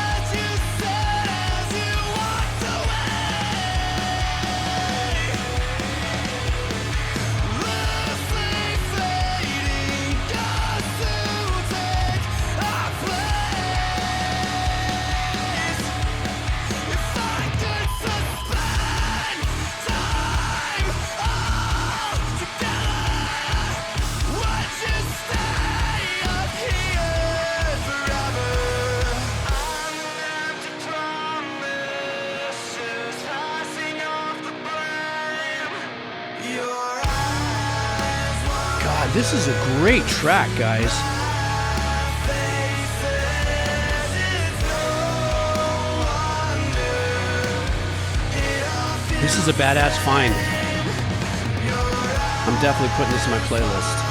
This is a great track, guys. This is a badass find. I'm definitely putting this in my playlist.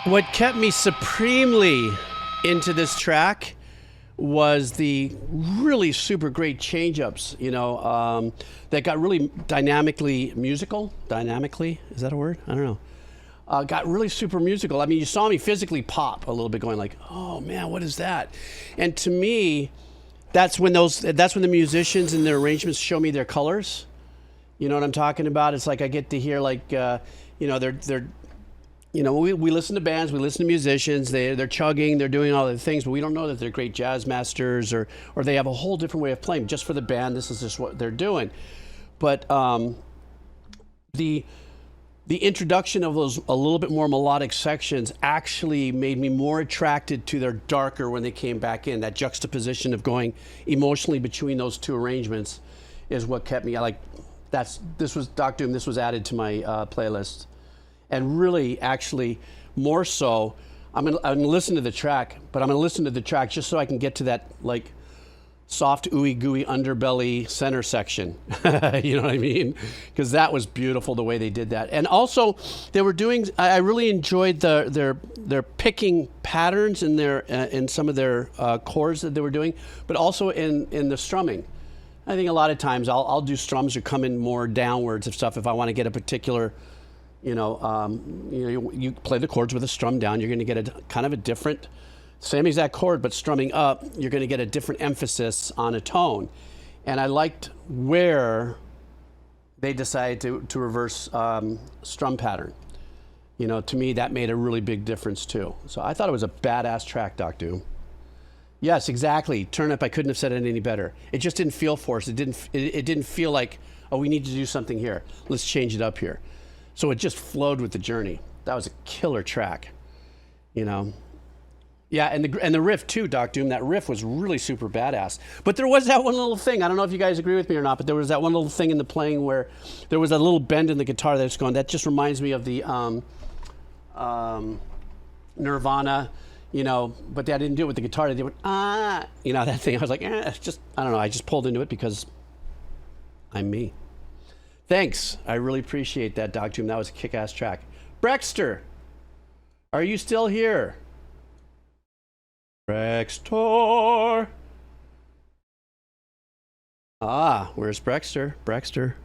What kept me supremely into this track was the really super great change-ups, you know, that got really dynamically musical. Dynamically, is that a word? I don't know. Got really super musical. I mean, you saw me physically pop a little bit, going like, "Oh man, what is that?" And to me, that's when the musicians and their arrangements show me their colors. You know what I'm talking about? It's like I get to hear like, you know, they're you know, we listen to bands, we listen to musicians, they're chugging, they're doing all the things, but we don't know that they're great jazz masters or they have a whole different way of playing. Just for the band, this is just what they're doing. But the introduction of those a little bit more melodic sections actually made me more attracted to their darker when they came back in. That juxtaposition of going emotionally between those two arrangements is what kept me this was Doc Doom, this was added to my playlist. And really, actually, more so, I'm gonna listen to the track, but I'm gonna listen to the track just so I can get to that like soft, ooey gooey underbelly center section. You know what I mean? Because that was beautiful the way they did that. And also, they were doing. I really enjoyed their picking patterns in in some of their chords that they were doing, but also in the strumming. I think a lot of times I'll do strums or come in more downwards of stuff if I want to get a particular. You know, you play the chords with a strum down, you're going to get a kind of a different, same exact chord, but strumming up, you're going to get a different emphasis on a tone. And I liked where they decided to reverse strum pattern. You know, to me, that made a really big difference too. So I thought it was a badass track, Doc Doom. Yes, exactly. Turnip. I couldn't have said it any better. It just didn't feel forced. It didn't feel like, oh, we need to do something here. Let's change it up here. So it just flowed with the journey. That was a killer track, you know. Yeah, and the riff too, Doc Doom. That riff was really super badass. But there was that one little thing. I don't know if you guys agree with me or not, but there was that one little thing in the playing where there was a little bend in the guitar that's going. That just reminds me of the Nirvana, you know. But they didn't do it with the guitar. They went you know, that thing. I was like, it's just, I don't know. I just pulled into it because I'm me. Thanks. I really appreciate that, Doc Doom. That was a kick-ass track. Brexter, are you still here? Brextor. Where's Brexter? Brexter,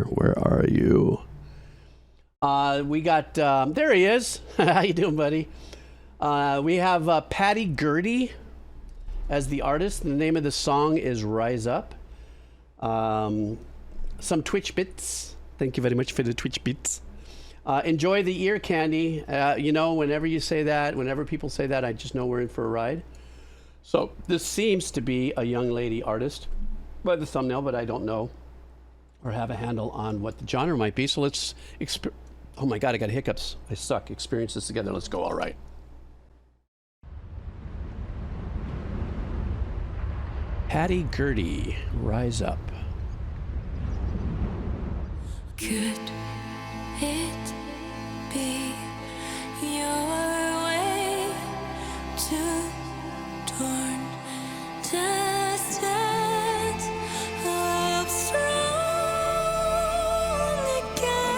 where are you? We got, there he is. How you doing, buddy? We have Patty Gurdy as the artist. The name of the song is Rise Up. Some Twitch bits. Thank you very much for the Twitch bits. Enjoy the ear candy. You know, whenever you say that, whenever people say that, I just know we're in for a ride. So this seems to be a young lady artist by the thumbnail, but I don't know or have a handle on what the genre might be. So let's, oh my God, I got hiccups. I suck. Experience this together. Let's go. All right. Patty Gurdy, Rise Up. Could it be your way to torn distance of strong again?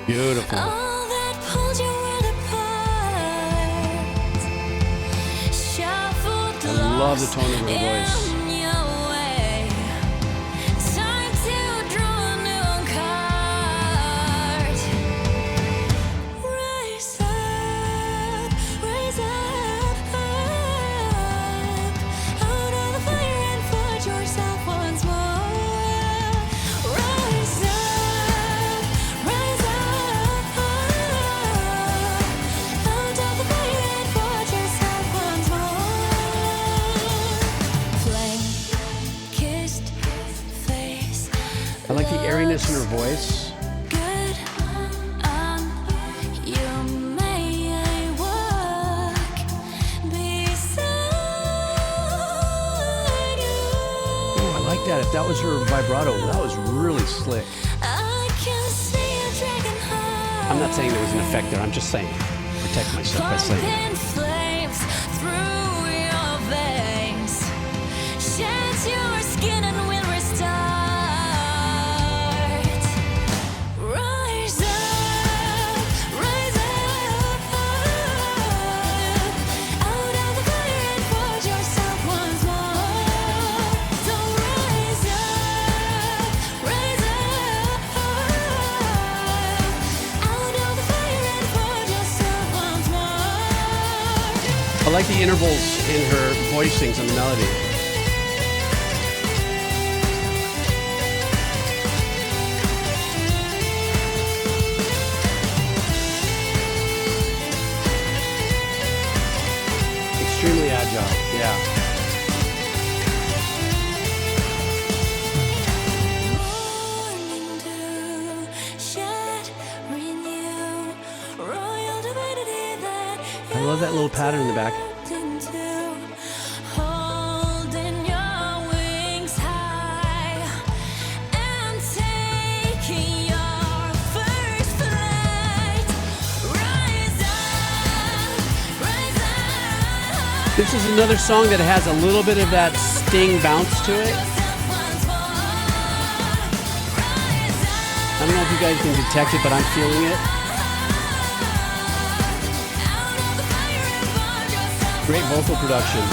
Beautiful. All that pulled you apart, shuffled I love the tone of her voice. I like the airiness in her voice. Oh, I like that. If that was her vibrato, that was really slick. I'm not saying there was an effect there. I'm just saying, protect myself by saying it. I like the intervals in her voicings on the melody. Extremely agile, yeah. I love that little pattern in the back. This is another song that has a little bit of that Sting bounce to it. I don't know if you guys can detect it, but I'm feeling it. Great vocal production.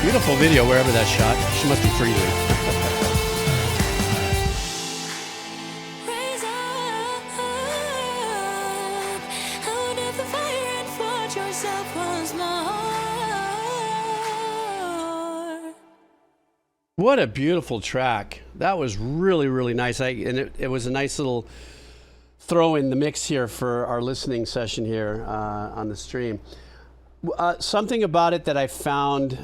Beautiful video wherever that's shot. She must be freezing. What a beautiful track. That was really, really nice. And it was a nice little throw in the mix here for our listening session here on the stream. Something about it that I found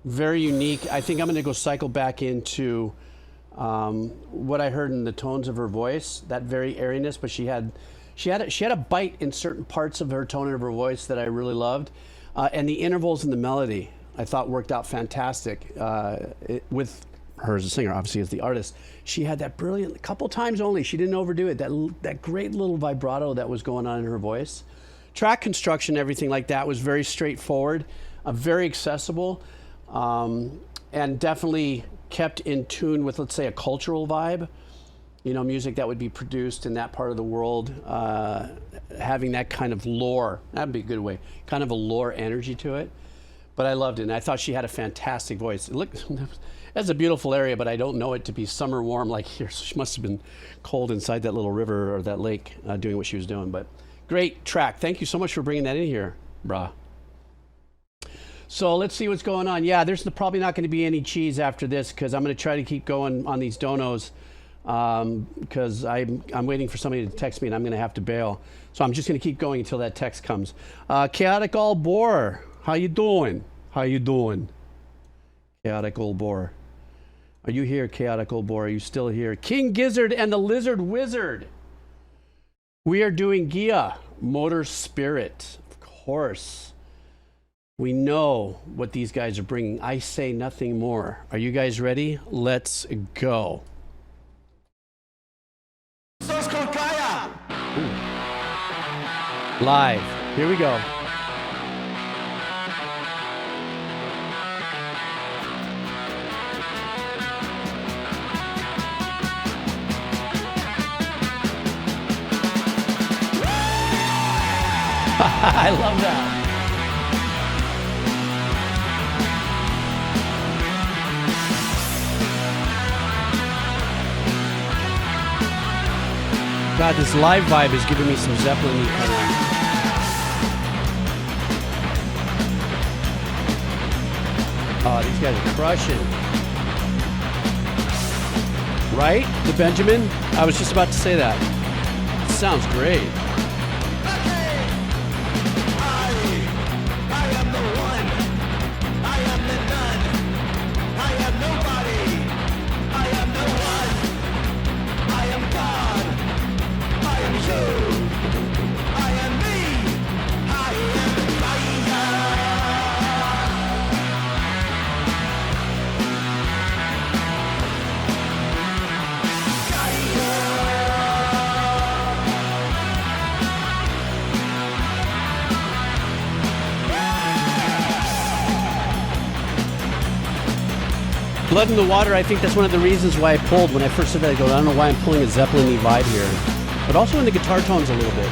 very unique. I think I'm going to go cycle back into what I heard in the tones of her voice, that very airiness, but she had a bite in certain parts of her tone of her voice that I really loved. And the intervals in the melody I thought worked out fantastic with her as a singer, obviously as the artist. She had that brilliant, a couple times only, she didn't overdo it, that great little vibrato that was going on in her voice. Track construction, everything like that was very straightforward, very accessible, and definitely kept in tune with, let's say, a cultural vibe. You know, music that would be produced in that part of the world, having that kind of lore, that'd be a good way, kind of a lore energy to it. But I loved it, and I thought she had a fantastic voice. That's a beautiful area, but I don't know it to be summer warm like here, so she must have been cold inside that little river or that lake doing what she was doing. But great track. Thank you so much for bringing that in here, brah. So let's see what's going on. Yeah, there's probably not going to be any cheese after this because I'm going to try to keep going on these donos because I'm waiting for somebody to text me and I'm going to have to bail. So I'm just going to keep going until that text comes. Chaotic All Boar, how you doing? How you doing? Chaotic Old Boar. Are you here, Chaotic Old Boar? Are you still here? King Gizzard and the Lizard Wizard. We are doing Gaia, Motor Spirit. Of course. We know what these guys are bringing. I say nothing more. Are you guys ready? Let's go. So it's called Gaia. Live. Here we go. I love that. God, this live vibe is giving me some Zeppelin-y kind of. Oh, these guys are crushing. Right? The Benjamin? I was just about to say that. It sounds great. Blood in the Water, I think that's one of the reasons why I pulled when I first said that. I go, I don't know why I'm pulling a Zeppelin-y vibe here. But also in the guitar tones a little bit.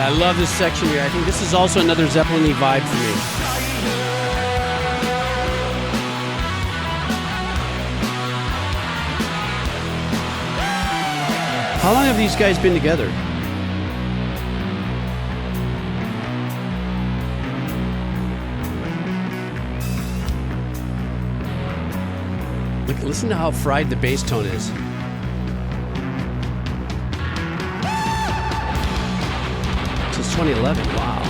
I love this section here. I think this is also another Zeppelin-y vibe for me. How long have these guys been together? Look, listen to how fried the bass tone is. Since 2011, wow.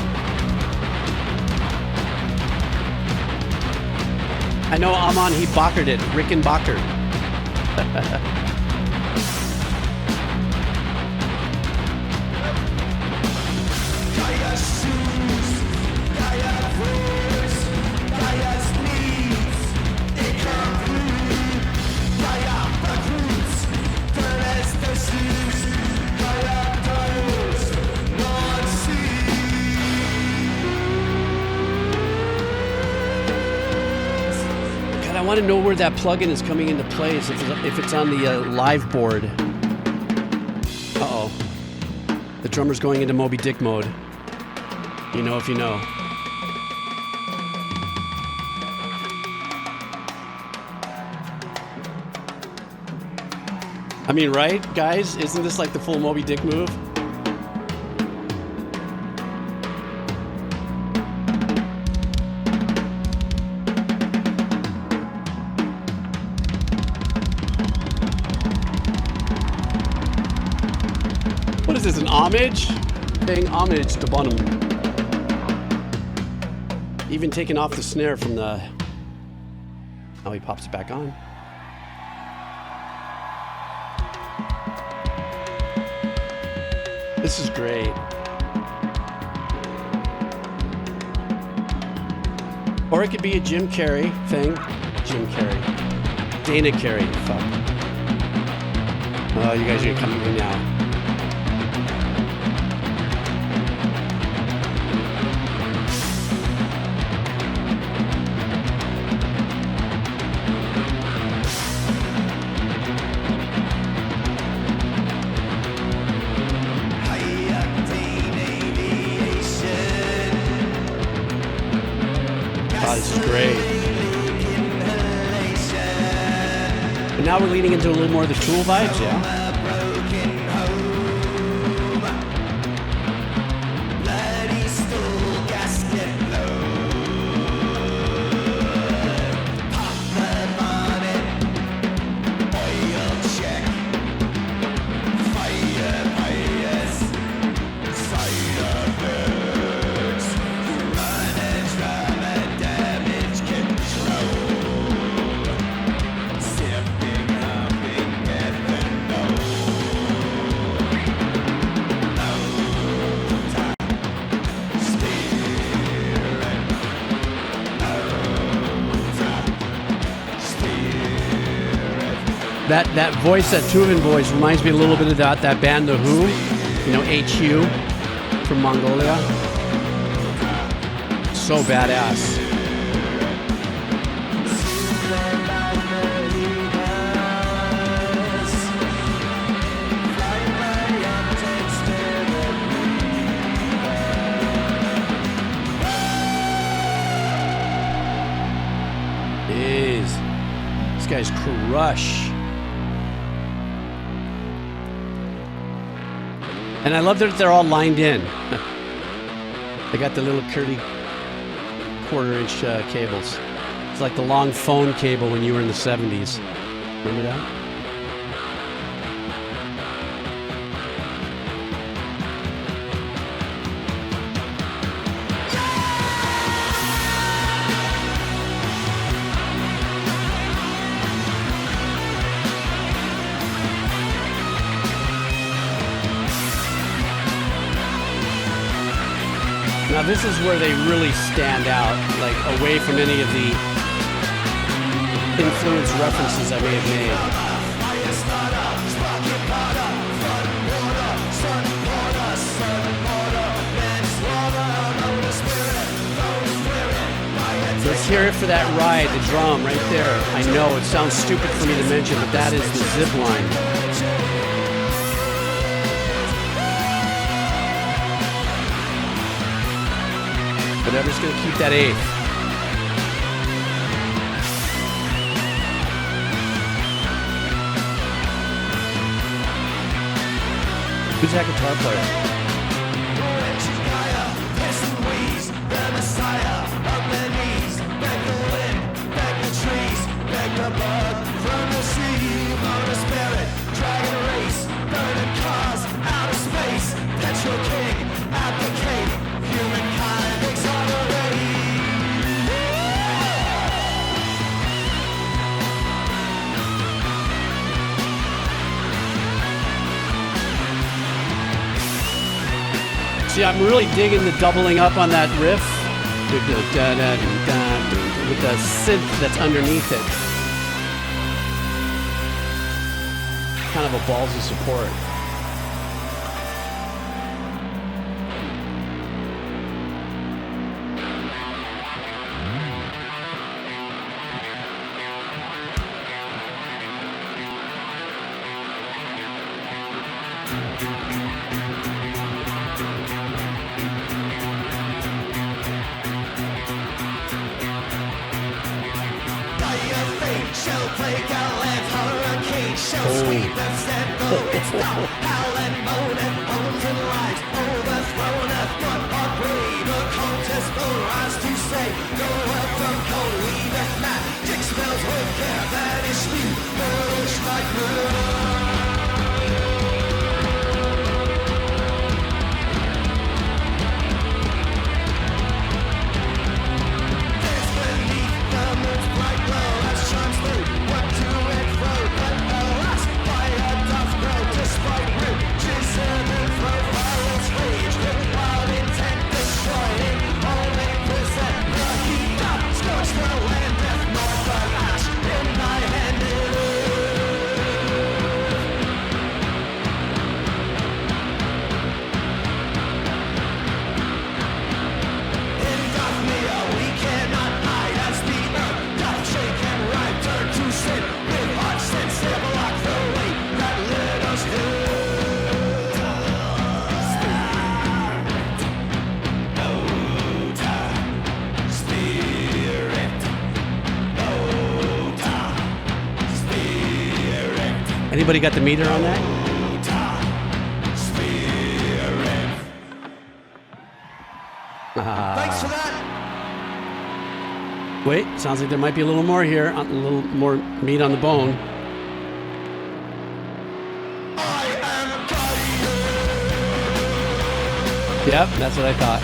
I know Amon, he Bakkered it, Rick and Bakker. want to know where that plugin is coming into place, if it's on the live board. Uh-oh. The drummer's going into Moby Dick mode. You know if you know. I mean, right, guys? Isn't this like the full Moby Dick move? What is this, an homage? Paying homage to Bonham. Even taking off the snare from the... Now he pops it back on. This is great. Or it could be a Jim Carrey thing. Jim Carrey. Dana Carrey. Fuck. Oh, you guys are coming in now. This is great. But now we're leaning into a little more of the Tool vibes, yeah? That voice, that Tuvan voice, reminds me a little bit of that band, The Who. You know, HU from Mongolia. So badass. These guys crush. And I love that they're all lined in. They got the little curly quarter-inch cables. It's like the long phone cable when you were in the 70s. Remember that? Now this is where they really stand out, like away from any of the influence references I may have made. Let's hear it for that ride, the drum right there. I know it sounds stupid for me to mention, but that is the zip line. Whatever's going to keep that eighth. Who's that guitar player? See, I'm really digging the doubling up on that riff with the synth that's underneath it. Kind of a balls of support. Shell play gallant hurricane shell sweep and stand though it's down howl and moan and bones and lies overthrown at front or brave a contest will rise to say go up from cold weed and mat dick smells with care that is sweet bush like Anybody got the meter on that? Thanks for that. Wait, sounds like there might be a little more here, a little more meat on the bone. Yep, that's what I thought.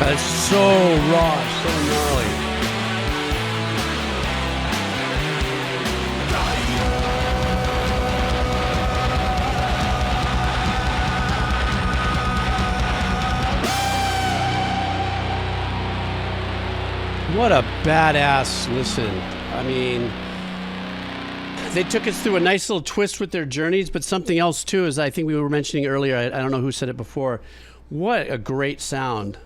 It's so raw, so gnarly. What a badass listen. I mean, they took us through a nice little twist with their journeys, but something else too is I think we were mentioning earlier, I don't know who said it before, what a great sound.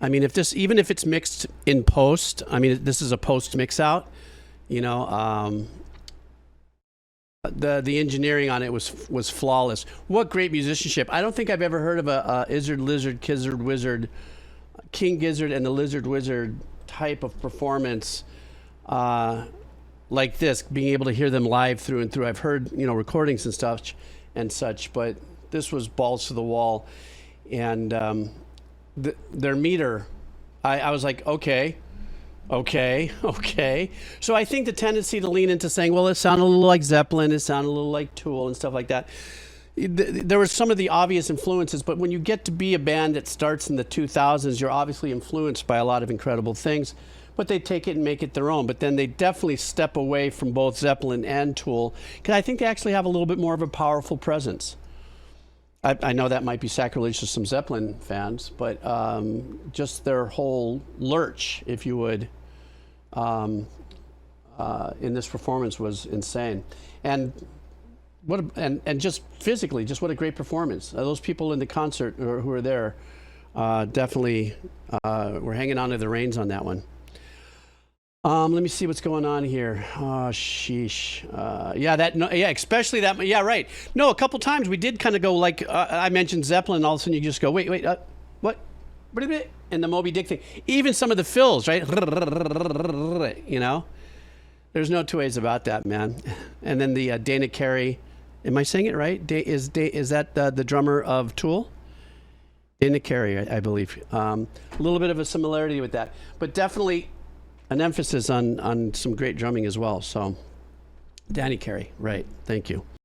I mean, even if it's mixed in post, I mean, this is a post mix out, you know, the engineering on it was flawless. What great musicianship. I don't think I've ever heard of a Izzard, Lizard, Gizzard, Wizard, King Gizzard and the Lizard Wizard type of performance like this, being able to hear them live through and through. I've heard, you know, recordings and stuff and such, but this was balls to the wall. And their meter, I was like, okay. So I think the tendency to lean into saying, well, it sounded a little like Zeppelin, it sounded a little like Tool and stuff like that. There were some of the obvious influences, but when you get to be a band that starts in the 2000s, you're obviously influenced by a lot of incredible things, but they take it and make it their own. But then they definitely step away from both Zeppelin and Tool, because I think they actually have a little bit more of a powerful presence. I know that might be sacrilegious to some Zeppelin fans, but just their whole lurch, if you would, in this performance was insane. And and just physically, just what a great performance. Those people in the concert who were there definitely were hanging on to the reins on that one. Let me see what's going on here. Oh, sheesh. Especially that. Yeah, right. No, a couple times we did kind of go like, I mentioned Zeppelin, and all of a sudden you just go, wait, what? And the Moby Dick thing. Even some of the fills, right? You know? There's no two ways about that, man. And then the Dana Carey, am I saying it right? Is that the drummer of Tool? Dana Carey, I believe. A little bit of a similarity with that, but definitely an emphasis on some great drumming as well. So, Danny Carey, right? Thank you.